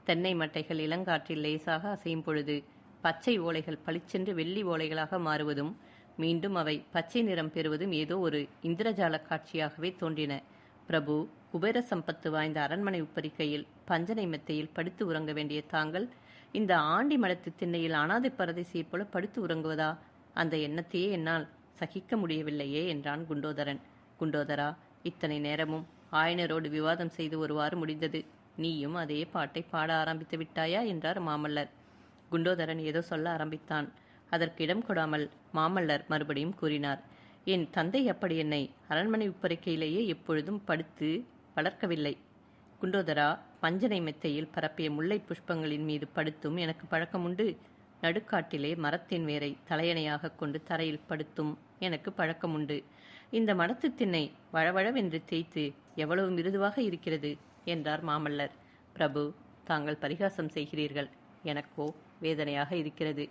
தென்னை மட்டைகள் இளங்காற்றில் லேசாக அசையும் பொழுது பச்சை ஓலைகள் பளிச்சென்று வெள்ளி ஓலைகளாக மாறுவதும் மீண்டும் அவை பச்சை நிறம் பெறுவதும் ஏதோ ஒரு இந்திரஜால காட்சியாகவே தோன்றின. பிரபு, குபேர சம்பத்து வாய்ந்த அரண்மனை உப்பரிக்கையில் பஞ்சனை மெத்தையில் படுத்து உறங்க வேண்டிய தாங்கள் இந்த ஆண்டி மடத்து திண்ணையில் அனாதை பரதேசியைப் போல படுத்து உறங்குவதா? அந்த எண்ணத்தையே என்னால் சகிக்க முடியவில்லையே என்றான் குண்டோதரன். குண்டோதரா, இத்தனை நேரமும் ஆயனரோடு விவாதம் செய்து ஒருவாறு முடிந்தது. நீயும் அதே பாட்டை பாட ஆரம்பித்து விட்டாயா என்றார் மாமல்லர். குண்டோதரன் ஏதோ சொல்ல ஆரம்பித்தான். அதற்கு இடம் கொடாமல் மாமல்லர் மறுபடியும் கூறினார். என் தந்தை அப்படி என்னை அரண்மனை உப்பரிக்கையிலேயே எப்பொழுதும் படுத்து வளர்க்கவில்லை. குண்டோதரா, பஞ்சனை மெத்தையில் பரப்பிய முல்லை புஷ்பங்களின் மீது படுத்தும் எனக்கு பழக்கமுண்டு. நடுக்காட்டிலே மரத்தின் வேரை தலையணையாக கொண்டு தரையில் படுத்தும் எனக்கு பழக்கமுண்டு. இந்த மடத்து திண்ணை வழவழவென்று தேய்த்து எவ்வளவு மிருதுவாக இருக்கிறது என்றார் மாமல்லர். பிரபு, தாங்கள் பரிகாசம் செய்கிறீர்கள். எனக்கோ வேதனையாக இருக்கிறது.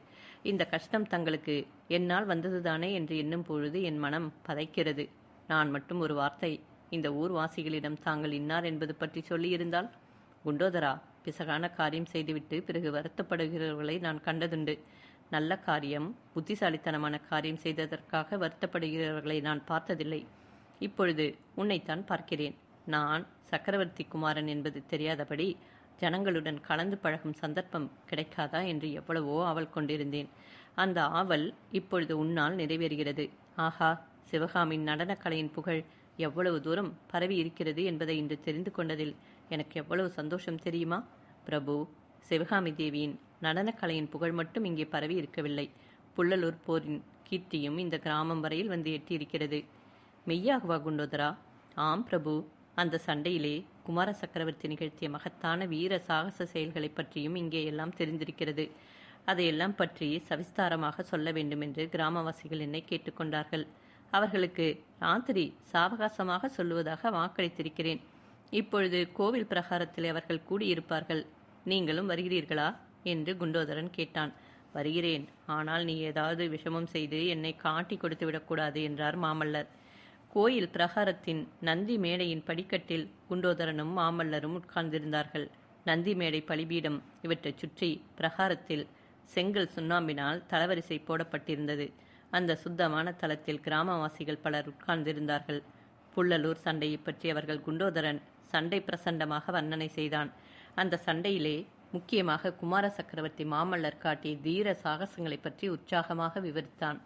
இந்த கஷ்டம் தங்களுக்கு என்னால் வந்ததுதானே என்று எண்ணும் பொழுது என் மனம் பதைக்கிறது. நான் மட்டும் ஒரு வார்த்தை இந்த ஊர்வாசிகளிடம் தாங்கள் இன்னார் என்பது பற்றி சொல்லியிருந்தால். குண்டோதரா, பிசகான காரியம் செய்துவிட்டு பிறகு வருத்தப்படுகிறவர்களை நான் கண்டதுண்டு. நல்ல காரியம், புத்திசாலித்தனமான காரியம் செய்ததற்காக வருத்தப்படுகிறவர்களை நான் பார்த்ததில்லை. இப்பொழுது உன்னைத்தான் பார்க்கிறேன். நான் சக்கரவர்த்தி குமாரன் என்பது தெரியாதபடி ஜனங்களுடன் கலந்து பழகும் சந்தர்ப்பம் கிடைக்காதா என்று எவ்வளவோ ஆவல் கொண்டிருந்தேன். அந்த ஆவல் இப்பொழுது உன்னால் நிறைவேறுகிறது. ஆஹா, சிவகாமியின் நடனக்கலையின் புகழ் எவ்வளவு தூரம் பரவி இருக்கிறது என்பதை இன்று தெரிந்து கொண்டதில் எனக்கு எவ்வளவு சந்தோஷம் தெரியுமா? பிரபு, சிவகாமி தேவியின் நடனக்கலையின் புகழ் மட்டும் இங்கே பரவி இருக்கவில்லை. புள்ளலூர் போரின் கீர்த்தியும் இந்த கிராமம் வரையில் வந்து எட்டியிருக்கிறது. மெய்யாகவா குண்டோதரா? ஆம் பிரபு. அந்த சண்டையிலே குமார சக்கரவர்த்தி நிகழ்த்திய மகத்தான வீர சாகச செயல்களை பற்றியும் இங்கே எல்லாம் தெரிந்திருக்கிறது. அதையெல்லாம் பற்றி சவிஸ்தாரமாக சொல்ல வேண்டுமென்று கிராமவாசிகள் என்னை கேட்டுக்கொண்டார்கள். அவர்களுக்கு ராத்திரி சாவகாசமாக சொல்லுவதாக வாக்களித்திருக்கிறேன். இப்பொழுது கோவில் பிரகாரத்தில் அவர்கள் கூடியிருப்பார்கள். நீங்களும் வருகிறீர்களா என்று குண்டோதரன் கேட்டான். வருகிறேன். ஆனால் நீ ஏதாவது விஷமம் செய்து என்னை காட்டி கொடுத்து விடக்கூடாது என்றார் மாமல்லர். கோயில் பிரகாரத்தின் நந்தி மேடையின் படிக்கட்டில் குண்டோதரனும் மாமல்லரும் உட்கார்ந்திருந்தார்கள். நந்தி மேடை, பலிபீடம் இவற்றைச் சுற்றி பிரகாரத்தில் செங்கல் சுண்ணாம்பினால் தளவரிசை போடப்பட்டிருந்தது. அந்த சுத்தமான தளத்தில் கிராமவாசிகள் பலர் உட்கார்ந்திருந்தார்கள். புள்ளலூர் சண்டையை பற்றி அவர்கள் குண்டோதரன் சண்டை பிரசண்டமாக வர்ணனை செய்தான். அந்த சண்டையிலே முக்கியமாக குமார சக்கரவர்த்தி மாமல்லர் காட்டிய தீர சாகசங்களை பற்றி உற்சாகமாக விவரித்தான்.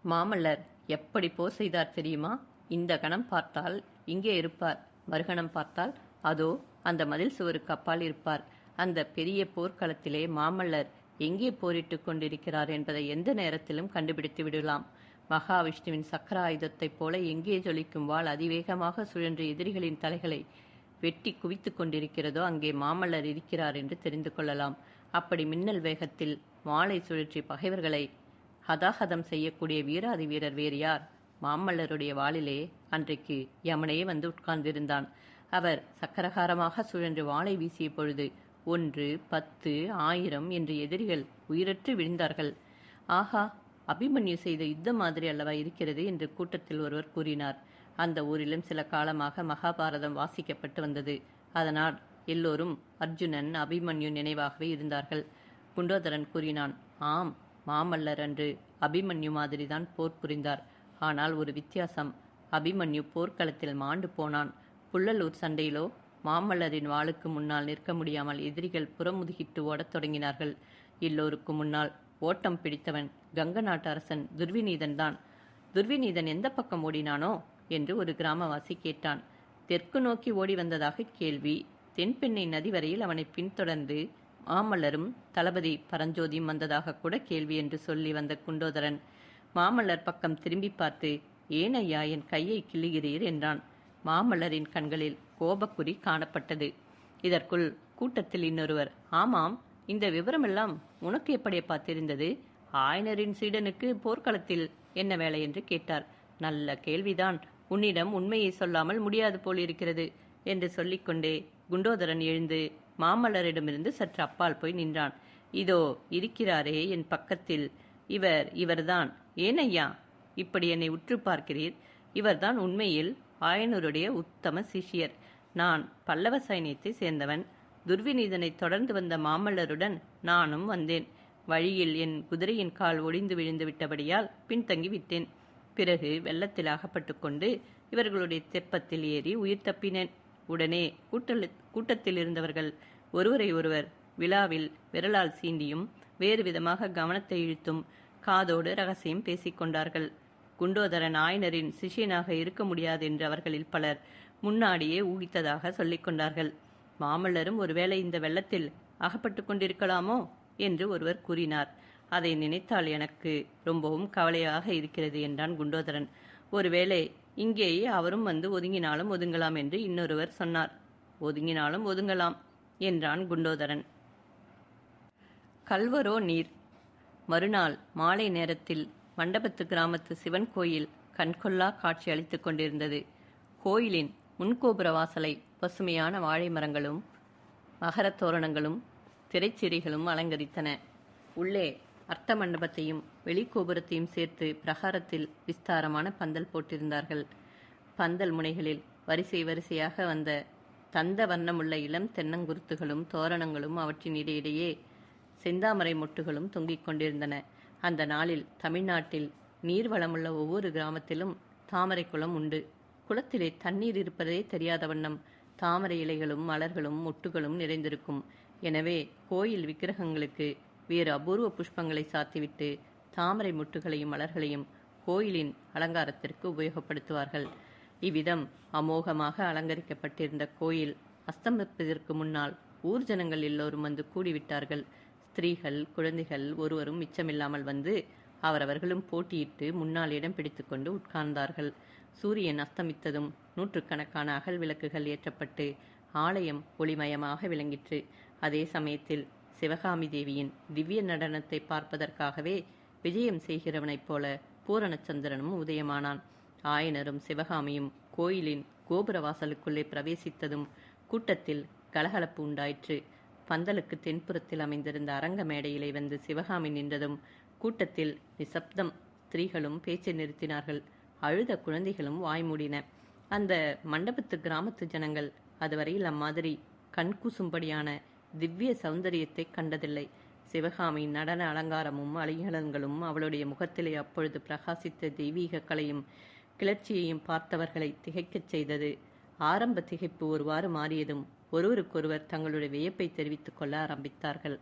மாமல்லர் எப்படி போர் செய்தார் தெரியுமா? இந்த கணம் பார்த்தால் இங்கே இருப்பார், மறுகணம் பார்த்தால் அதோ அந்த மதில் சுவருக்கு அப்பால் இருப்பார். அந்த பெரிய போர்க்களத்திலே மாமல்லர் எங்கே போரிட்டுக் கொண்டிருக்கிறார் என்பதை எந்த நேரத்திலும் கண்டுபிடித்து விடலாம். மகாவிஷ்ணுவின் சக்கர ஆயுதத்தைப் போல எங்கே ஜொலிக்கும் வாள் அதிவேகமாக சுழன்று எதிரிகளின் தலைகளை வெட்டி குவித்து கொண்டிருக்கிறதோ அங்கே மாமல்லர் இருக்கிறார் என்று தெரிந்து கொள்ளலாம். அப்படி மின்னல் வேகத்தில் வாளை சுழற்றி பகைவர்களை ஹதாஹதம் செய்யக்கூடிய வீராதி வீரர் வேறு யார்? மாமல்லருடைய வாளிலே அன்றைக்கு யமனையே வந்து உட்கார்ந்திருந்தான். அவர் சக்கரகாரமாக சுழன்று வாளை வீசிய பொழுது 1, 10, 1000 என்று எதிரிகள் உயிரற்று விழுந்தார்கள். ஆஹா, அபிமன்யு செய்த யுத்தம் மாதிரி அல்லவா இருக்கிறது என்று கூட்டத்தில் ஒருவர் கூறினார். அந்த ஊரிலும் சில காலமாக மகாபாரதம் வாசிக்கப்பட்டு வந்தது. அதனால் எல்லோரும் அர்ஜுனன், அபிமன்யு நினைவாகவே இருந்தார்கள். குண்டோதரன் கூறினான். ஆம், மாமல்லர் அன்று அபிமன்யு மாதிரிதான் போர் புரிந்தார். ஆனால் ஒரு வித்தியாசம். அபிமன்யு போர்க்களத்தில் மாண்டு போனான். புள்ளலூர் சண்டையிலோ மாமல்லரின் வாளுக்கு முன்னால் நிற்க முடியாமல் எதிரிகள் புறமுதுகிட்டு ஓடத் தொடங்கினார்கள். எல்லோருக்கும் முன்னால் ஓட்டம் பிடித்தவன் கங்க நாட்டு அரசன் துர்விநீதன் தான். துர்விநீதன் எந்த பக்கம் ஓடினானோ என்று ஒரு கிராமவாசி கேட்டான். தெற்கு நோக்கி ஓடி வந்ததாக கேள்வி. தென்பெண்ணை நதி வரையில் அவனை பின்தொடர்ந்து மாமல்லரும் தளபதி பரஞ்சோதியும் வந்ததாக கூட கேள்வி என்று சொல்லி வந்த குண்டோதரன் மாமல்லர் பக்கம் திரும்பி பார்த்து, ஏன் ஐயா என் கையை கிள்ளுகிறீர் என்றான். மாமல்லரின் கண்களில் கோபக்குறி காணப்பட்டது. இதற்குள் கூட்டத்தில் இன்னொருவர், ஆமாம், இந்த விவரமெல்லாம் உனக்கு எப்படி பார்த்திருந்தது? ஆயனரின் சீடனுக்கு போர்க்களத்தில் என்ன வேலை என்று கேட்டார். நல்ல கேள்விதான். உன்னிடம் உண்மையை சொல்லாமல் முடியாது போலிருக்கிறது என்று சொல்லிக்கொண்டே குண்டோதரன் எழுந்து மாமல்லரிடமிருந்து சற்று அப்பால் போய் நின்றான். இதோ இருக்கிறாரே என் பக்கத்தில், இவர்தான். ஏன் ஐயா இப்படி என்னை உற்று பார்க்கிறீர்? இவர்தான் உண்மையில் ஆயனருடைய உத்தம சிஷ்யர். நான் பல்லவ சைனியத்தை சேர்ந்தவன். துர்விநீதனை தொடர்ந்து வந்த மாமல்லருடன் நானும் வந்தேன். வழியில் என் குதிரையின் கால் ஒடிந்து விழுந்து விட்டபடியால் பின்தங்கி விட்டேன். பிறகு வெள்ளத்தில் அகப்பட்டு கொண்டு இவர்களுடைய தெப்பத்தில் ஏறி உயிர் தப்பினேன். உடனே கூட்டத்தில் இருந்தவர்கள் ஒருவரை ஒருவர் விழாவில் விரலால் சீண்டியும் வேறு விதமாக கவனத்தை இழுத்தும் காதோடு ரகசியம் பேசிக்கொண்டார்கள். குண்டோதரன் ஆயனரின் சிஷியனாக இருக்க முடியாது என்று அவர்களில் பலர் முன்னாடியே ஊகித்ததாக சொல்லிக் கொண்டார்கள். மாமல்லரும் ஒருவேளை இந்த வெள்ளத்தில் அகப்பட்டு கொண்டிருக்கலாமோ என்று ஒருவர் கூறினார். அதை நினைத்தால் எனக்கு ரொம்பவும் கவலையாக இருக்கிறது என்றான் குண்டோதரன். ஒருவேளை இங்கேயே அவரும் வந்து ஒதுங்கினாலும் ஒதுங்கலாம் என்று இன்னொருவர் சொன்னார். ஒதுங்கினாலும் ஒதுங்கலாம் என்றான் குண்டோதரன். கல்வரோ நீர். மறுநாள் மாலை நேரத்தில் மண்டபத்து கிராமத்து சிவன் கோயில் கண்கொள்ளா காட்சி அளித்துக் கொண்டிருந்தது. கோயிலின் முன்கோபுர வாசலை பசுமையான வாழை மரங்களும் மகரத் தோரணங்களும் திரைச்சிறிகளும் அலங்கரித்தன. உள்ளே அர்த்த மண்டபத்தையும் வெளிக்கோபுரத்தையும் சேர்த்து பிரகாரத்தில் விஸ்தாரமான பந்தல் போட்டிருந்தார்கள். பந்தல் முனைகளில் வரிசை வரிசையாக வந்த தந்த வண்ணமுள்ள இளம் தென்னங்குருத்துகளும் தோரணங்களும் அவற்றின் இடையிடையே செந்தாமரை மொட்டுகளும் தொங்கிக் கொண்டிருந்தன. அந்த நாளில் தமிழ்நாட்டில் நீர் வளமுள்ள ஒவ்வொரு கிராமத்திலும் தாமரை குளம் உண்டு. குளத்திலே தண்ணீர் இருப்பதே தெரியாத வண்ணம் தாமரை இலைகளும் மலர்களும் மொட்டுகளும் நிறைந்திருக்கும். எனவே கோயில் விக்கிரகங்களுக்கு வேறு அபூர்வ புஷ்பங்களை சாத்திவிட்டு தாமரை மொட்டுகளையும் மலர்களையும் கோயிலின் அலங்காரத்திற்கு உபயோகப்படுத்துவார்கள். இவ்விதம் அமோகமாக அலங்கரிக்கப்பட்டிருந்த கோயில் அஸ்தமிப்பதற்கு முன்னால் ஊர் ஜனங்கள் எல்லோரும் வந்து கூடிவிட்டார்கள். ஸ்திரீகள் குழந்தைகள் ஒருவரும் மிச்சமில்லாமல் வந்து அவரவர்களும் போட்டியிட்டு முன்னால் இடம் பிடித்து கொண்டு உட்கார்ந்தார்கள். சூரியன் அஸ்தமித்ததும் நூற்றுக்கணக்கான அகல் விளக்குகள் ஏற்றப்பட்டு ஆலயம் ஒளிமயமாக விளங்கிற்று. அதே சமயத்தில் சிவகாமி தேவியின் திவ்ய நடனத்தை பார்ப்பதற்காகவே விஜயம் செய்கிறவனைப் போல பூரணச்சந்திரனும் உதயமானான். ஆயனரும் சிவகாமியும் கோயிலின் கோபுர வாசலுக்குள்ளே பிரவேசித்ததும் கூட்டத்தில் கலகலப்பு உண்டாயிற்று. பந்தலுக்கு தென்புறத்தில் அமைந்திருந்த அரங்க மேடையிலே வந்து சிவகாமி நின்றதும் கூட்டத்தில் நிசப்தம். ஸ்திரீகளும் பேச்சை நிறுத்தினார்கள். அழுத குழந்தைகளும் வாய்மூடின. அந்த மண்டபத்து கிராமத்து ஜனங்கள் அதுவரையில் அம்மாதிரி கண்கூசும்படியான திவ்ய சௌந்தரியத்தை கண்டதில்லை. சிவகாமி நடன அலங்காரமும் அலிங்கலங்களும் அவளுடைய முகத்திலே அப்பொழுது பிரகாசித்த தெய்வீக கலையும் கிளர்ச்சியையும் பார்த்தவர்களை திகைக்கச் செய்தது. ஆரம்ப திகைப்பு ஒருவாறு மாறியதும் ஒருவருக்கொருவர் தங்களுடைய வியப்பை தெரிவித்துக் கொள்ள ஆரம்பித்தார்கள்.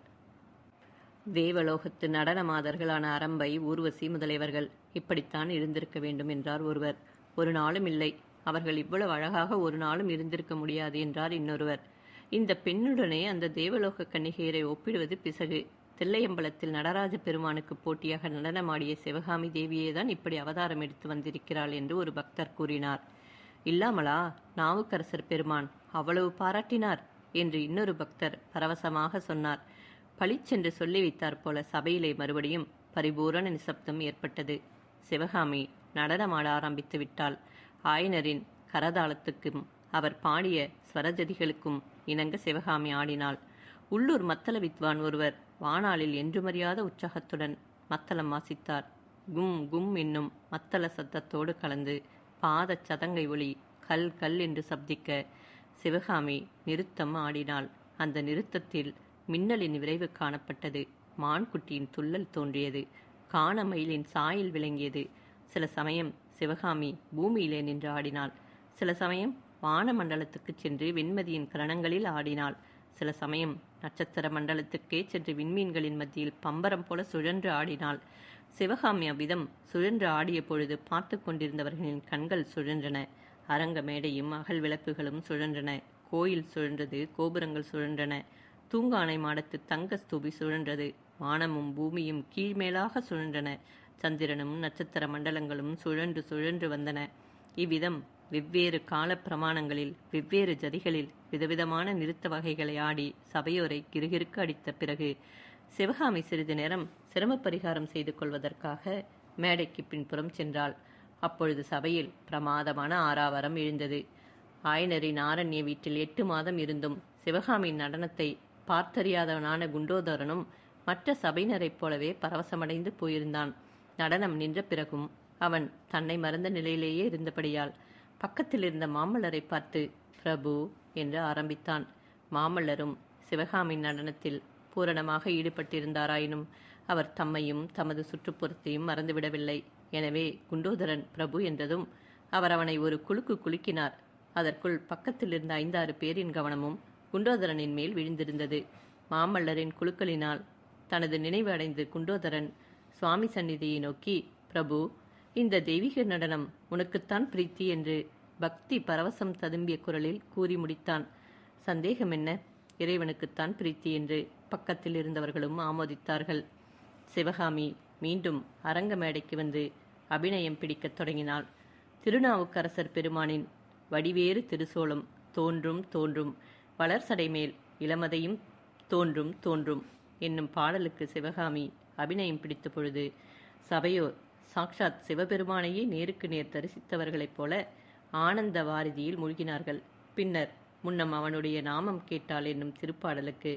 தேவலோகத்து நடன மாதர்களான அரம்பை ஊர்வசி முதலியவர்கள் இப்படித்தான் இருந்திருக்க வேண்டும் என்றார் ஒருவர். ஒரு நாளும் இல்லை, அவர்கள் இவ்வளவு அழகாக ஒரு நாளும் இருந்திருக்க முடியாது என்றார் இன்னொருவர். இந்த பெண்ணுடனே அந்த தேவலோக கன்னிகையரை ஒப்பிடுவது பிசகு. தில்லையம்பலத்தில் நடராஜ பெருமானுக்கு போட்டியாக நடனமாடிய சிவகாமி தேவியேதான் இப்படி அவதாரம் எடுத்து வந்திருக்கிறாள் என்று ஒரு பக்தர் கூறினார். இல்லாமலா நாவுக்கரசர் பெருமான் அவ்வளவு பாராட்டினார் என்று இன்னொரு பக்தர் பரவசமாக சொன்னார். பளிச்சென்று சொல்லி வைத்தார் போல சபையிலே மறுபடியும் பரிபூரண நிசப்தம் ஏற்பட்டது. சிவகாமி நடனமாட ஆரம்பித்து விட்டாள். ஆயனரின் கரதாளத்துக்கும் அவர் பாடிய ஸ்வரஜதிகளுக்கும் இணங்க சிவகாமி ஆடினாள். உள்ளூர் மத்தள வித்வான் ஒருவர் வானாளில் என்றுமறியாத உற்சாகத்துடன் மத்தளம் வாசித்தார். கும் கும் என்னும் மத்தள சத்தத்தோடு கலந்து பாத சதங்கை ஒளி கல் கல் என்று சப்திக்க சிவகாமி நிறுத்தம் ஆடினாள். அந்த நிறுத்தத்தில் மின்னலின் விரைவு காணப்பட்டது. மான்குட்டியின் துள்ளல் தோன்றியது. காணமயிலின் சாயல் விளங்கியது. சில சமயம் சிவகாமி பூமியிலே நின்று ஆடினாள். சில சமயம் வான மண்டலத்துக்கு சென்று வெண்மதியின் கரணங்களில் ஆடினாள். சில சமயம் நட்சத்திர மண்டலத்துக்கே சென்று விண்மீன்களின் மத்தியில் பம்பரம் போல சுழன்று ஆடினாள். சிவகாமி அவ்விதம் சுழன்று ஆடிய பொழுது பார்த்து கொண்டிருந்தவர்களின் கண்கள் சுழன்றன. அரங்க மேடையும் அகல் விளக்குகளும் சுழன்றன. கோயில் சுழன்றது. கோபுரங்கள் சுழன்றன. தூங்கானை மாடத்து தங்க ஸ்தூபி சுழன்றது. வானமும் பூமியும் கீழ்மேலாக சுழன்றன. சந்திரனும் நட்சத்திர மண்டலங்களும் சுழன்று சுழன்று வந்தன. இவ்விதம் வெவ்வேறு கால பிரமாணங்களில் வெவ்வேறு ஜதிகளில் விதவிதமான நிறுத்த வகைகளை ஆடி சபையோரை கிறுகிறுக்க அடித்த பிறகு சிவகாமி சிறிது நேரம் சிரம பரிகாரம் செய்து கொள்வதற்காக மேடைக்கு பின்புறம் சென்றாள். அப்பொழுது சபையில் பிரமாதமான ஆரவாரம் எழுந்தது. ஆயனரின் ஆரண்ய வீட்டில் 8 மாதம் இருந்தும் சிவகாமியின் நடனத்தை பார்த்தறியாதவனான குண்டோதரனும் மற்ற சபையினரைப் போலவே பரவசமடைந்து போயிருந்தான். நடனம் நின்ற பிறகும் அவன் தன்னை மறந்த நிலையிலேயே இருந்தபடியால் பக்கத்தில் இருந்த மாமல்லரை பார்த்து பிரபு என்று ஆரம்பித்தான். மாமல்லரும் சிவகாமியின் நடனத்தில் பூரணமாக ஈடுபட்டிருந்தாராயினும் அவர் தம்மையும் தமது சுற்றுப்புறத்தையும் மறந்துவிடவில்லை. எனவே குண்டோதரன் பிரபு என்றதும் அவர் அவனை ஒரு குலுக்கு குலுக்கினார். அதற்குள் பக்கத்தில் இருந்த 5-6 பேரின் கவனமும் குண்டோதரனின் மேல் விழுந்திருந்தது. மாமல்லரின் குலுக்கலினால் தனது நினைவு அடைந்து குண்டோதரன் சுவாமி சந்நிதியை நோக்கி, பிரபு, இந்த தெய்வீக நடனம் உனக்குத்தான் பிரீத்தி என்று பக்தி பரவசம் ததும்பிய குரலில் கூறி முடித்தான். சந்தேகம் என்ன, இறைவனுக்குத்தான் பிரீத்தி என்று பக்கத்தில் இருந்தவர்களும் ஆமோதித்தார்கள். சிவகாமி மீண்டும் அரங்க மேடைக்கு வந்து அபிநயம் பிடிக்கத் தொடங்கினாள். திருநாவுக்கரசர் பெருமானின் வடிவேறு திருசோலம் தோன்றும் தோன்றும் வளர்சடை மேல் இளமதையும் தோன்றும் தோன்றும் என்னும் பாடலுக்கு சிவகாமி அபிநயம் பிடித்த பொழுது சபையோர் சாக்ஷாத் சிவபெருமானையே நேருக்கு நேர் தரிசித்தவர்களைப் போல ஆனந்த வாரிதியில் மூழ்கினார்கள். பின்னர் முன்னம் அவனுடைய நாமம் கேட்டாள் என்னும் திருப்பாடலுக்கு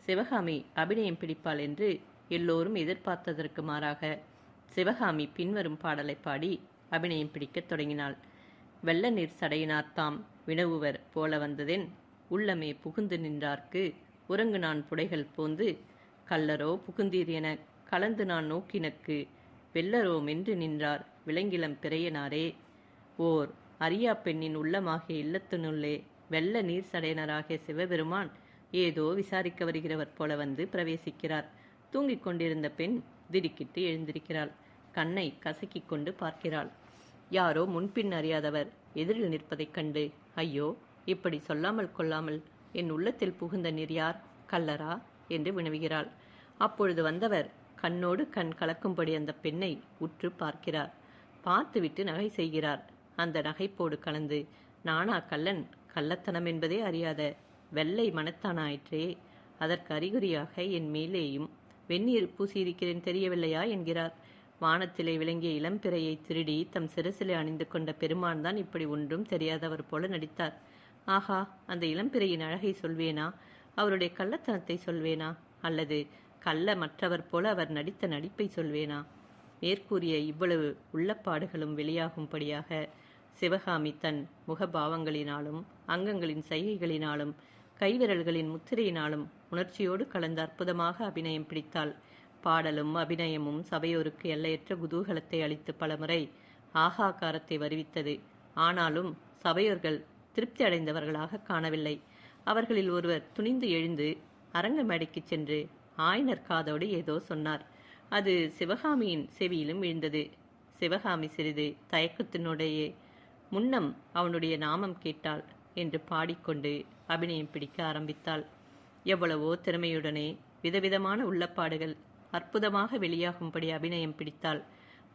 சிவகாமி அபிநயம் பிடிப்பாள் என்று எல்லோரும் எதிர்பார்த்ததற்கு மாறாக சிவகாமி பின்வரும் பாடலை பாடி அபிநயம் பிடிக்கத் தொடங்கினாள். வெள்ள நீர் சடையினார்த்தாம் வினவுவர் போல வந்ததென் உள்ளமே புகுந்து நின்றார்க்கு உறங்கு நான் புடைகள் போந்து கல்லரோ புகுந்தீர் என கலந்து நான் நோக்கினக்கு வெள்ளரோ மென்று நின்றார் விலங்கிலம் பிறையனாரே. ஓர் அரியா பெண்ணின் உள்ளமாகிய இல்லத்தினுள்ளே வெள்ள நீர் சடையனராகிய சிவபெருமான் ஏதோ விசாரிக்க வருகிறவர் போல வந்து பிரவேசிக்கிறார். தூங்கிக் கொண்டிருந்த பெண் திடுக்கிட்டு எழுந்திருக்கிறாள். கண்ணை கசக்கிக் கொண்டு பார்க்கிறாள். யாரோ முன்பின் அறியாதவர் எதிரில் நிற்பதைக் கண்டு, ஐயோ, இப்படி சொல்லாமல் கொள்ளாமல் என் உள்ளத்தில் புகுந்த நீர் யார், கல்லரா என்று வினவுகிறாள். அப்பொழுது வந்தவர் கண்ணோடு கண் கலக்கும்படி அந்த பெண்ணை உற்று பார்க்கிறார். பார்த்துவிட்டு நகை செய்கிறார். அந்த நகைப்போடு கலந்து, நானா கள்ளன், கள்ளத்தனம் என்பதே அறியாத வெள்ளை மனத்தானாயிற்றே, அதற்கு அறிகுறியாக என் மேலேயும் வெந்நீர் பூசியிருக்கிறேன் தெரியவில்லையா என்கிறார். வானத்திலே விளங்கிய இளம்பிறையை திருடி தம் சிரசிலே அணிந்து கொண்ட பெருமான் தான் இப்படி ஒன்றும் தெரியாதவர் போல நடித்தார். ஆஹா, அந்த இளம்பிறையின் அழகை சொல்வேனா, அவருடைய கள்ளத்தனத்தை சொல்வேனா, அல்லது கள்ள மற்றவர் போல அவர் நடித்த நடிப்பை சொல்வேனா? மேற்கூறிய இவ்வளவு உள்ளப்பாடுகளும் வெளியாகும்படியாக சிவகாமி தன் முகபாவங்களினாலும் அங்கங்களின் சைகைகளினாலும் கைவிரல்களின் முத்திரையினாலும் உணர்ச்சியோடு கலந்த அற்புதமாக அபிநயம் பிடித்தாள். பாடலும் அபிநயமும் சபையோருக்கு எல்லையற்ற குதூகலத்தை அளித்து பலமுறை ஆகாகாரத்தை வருவித்தது. ஆனாலும் சபையோர்கள் திருப்தி அடைந்தவர்களாக காணவில்லை. அவர்களில் ஒருவர் துணிந்து எழுந்து அரங்க மேடைக்கு சென்று ஆயனர் காதோடு ஏதோ சொன்னார். அது சிவகாமியின் செவியிலும் விழுந்தது. சிவகாமி சிறிது தயக்கத்தினுடைய முன்னம் அவனுடைய நாமம் கேட்டாள் என்று பாடிக்கொண்டு அபிநயம் பிடிக்க ஆரம்பித்தாள். எவ்வளவோ திறமையுடனே விதவிதமான உள்ளப்பாடுகள் அற்புதமாக வெளியாகும்படி அபிநயம் பிடித்தாள்.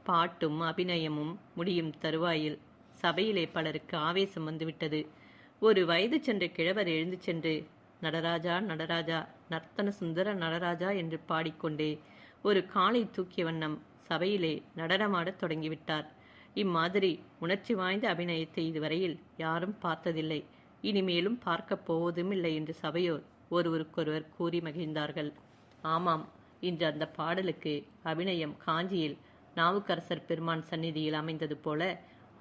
பாட்டும் அபிநயமும் முடியும் தருவாயில் சபையிலே பலருக்கு ஆவேசம் வந்துவிட்டது. ஒரு வயது சென்ற கிழவர் எழுந்து சென்று, நடராஜா நடராஜா, நர்த்தன சுந்தர நடராஜா என்று பாடிக்கொண்டே ஒரு காலை தூக்கிய வண்ணம் சபையிலே நடனமாடத் தொடங்கிவிட்டார். இம்மாதிரி உணர்ச்சி வாய்ந்த அபிநயத்தை இதுவரையில் யாரும் பார்த்ததில்லை, இனிமேலும் பார்க்கப் போவதும் இல்லை என்று சபையோர் ஒருவருக்கொருவர் கூறி மகிழ்ந்தார்கள். ஆமாம், இன்று அந்த பாடலுக்கு அபிநயம் காஞ்சியில் நாவுக்கரசர் பெருமான் சந்நிதியில் அமைந்தது போல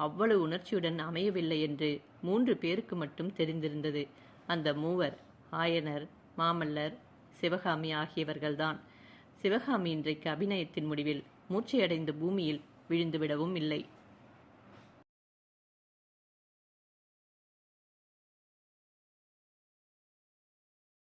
அவ்வளவு உணர்ச்சியுடன் அமையவில்லை என்று 3 பேருக்கு மட்டும் தெரிந்திருந்தது. அந்த 3 ஆயனர், மாமல்லர், சிவகாமி ஆகியவர்கள்தான். சிவகாமி இன்றைக்கு அபிநயத்தின் முடிவில் மூச்சையடைந்து பூமியில் விழுந்துவிடவும் இல்லை.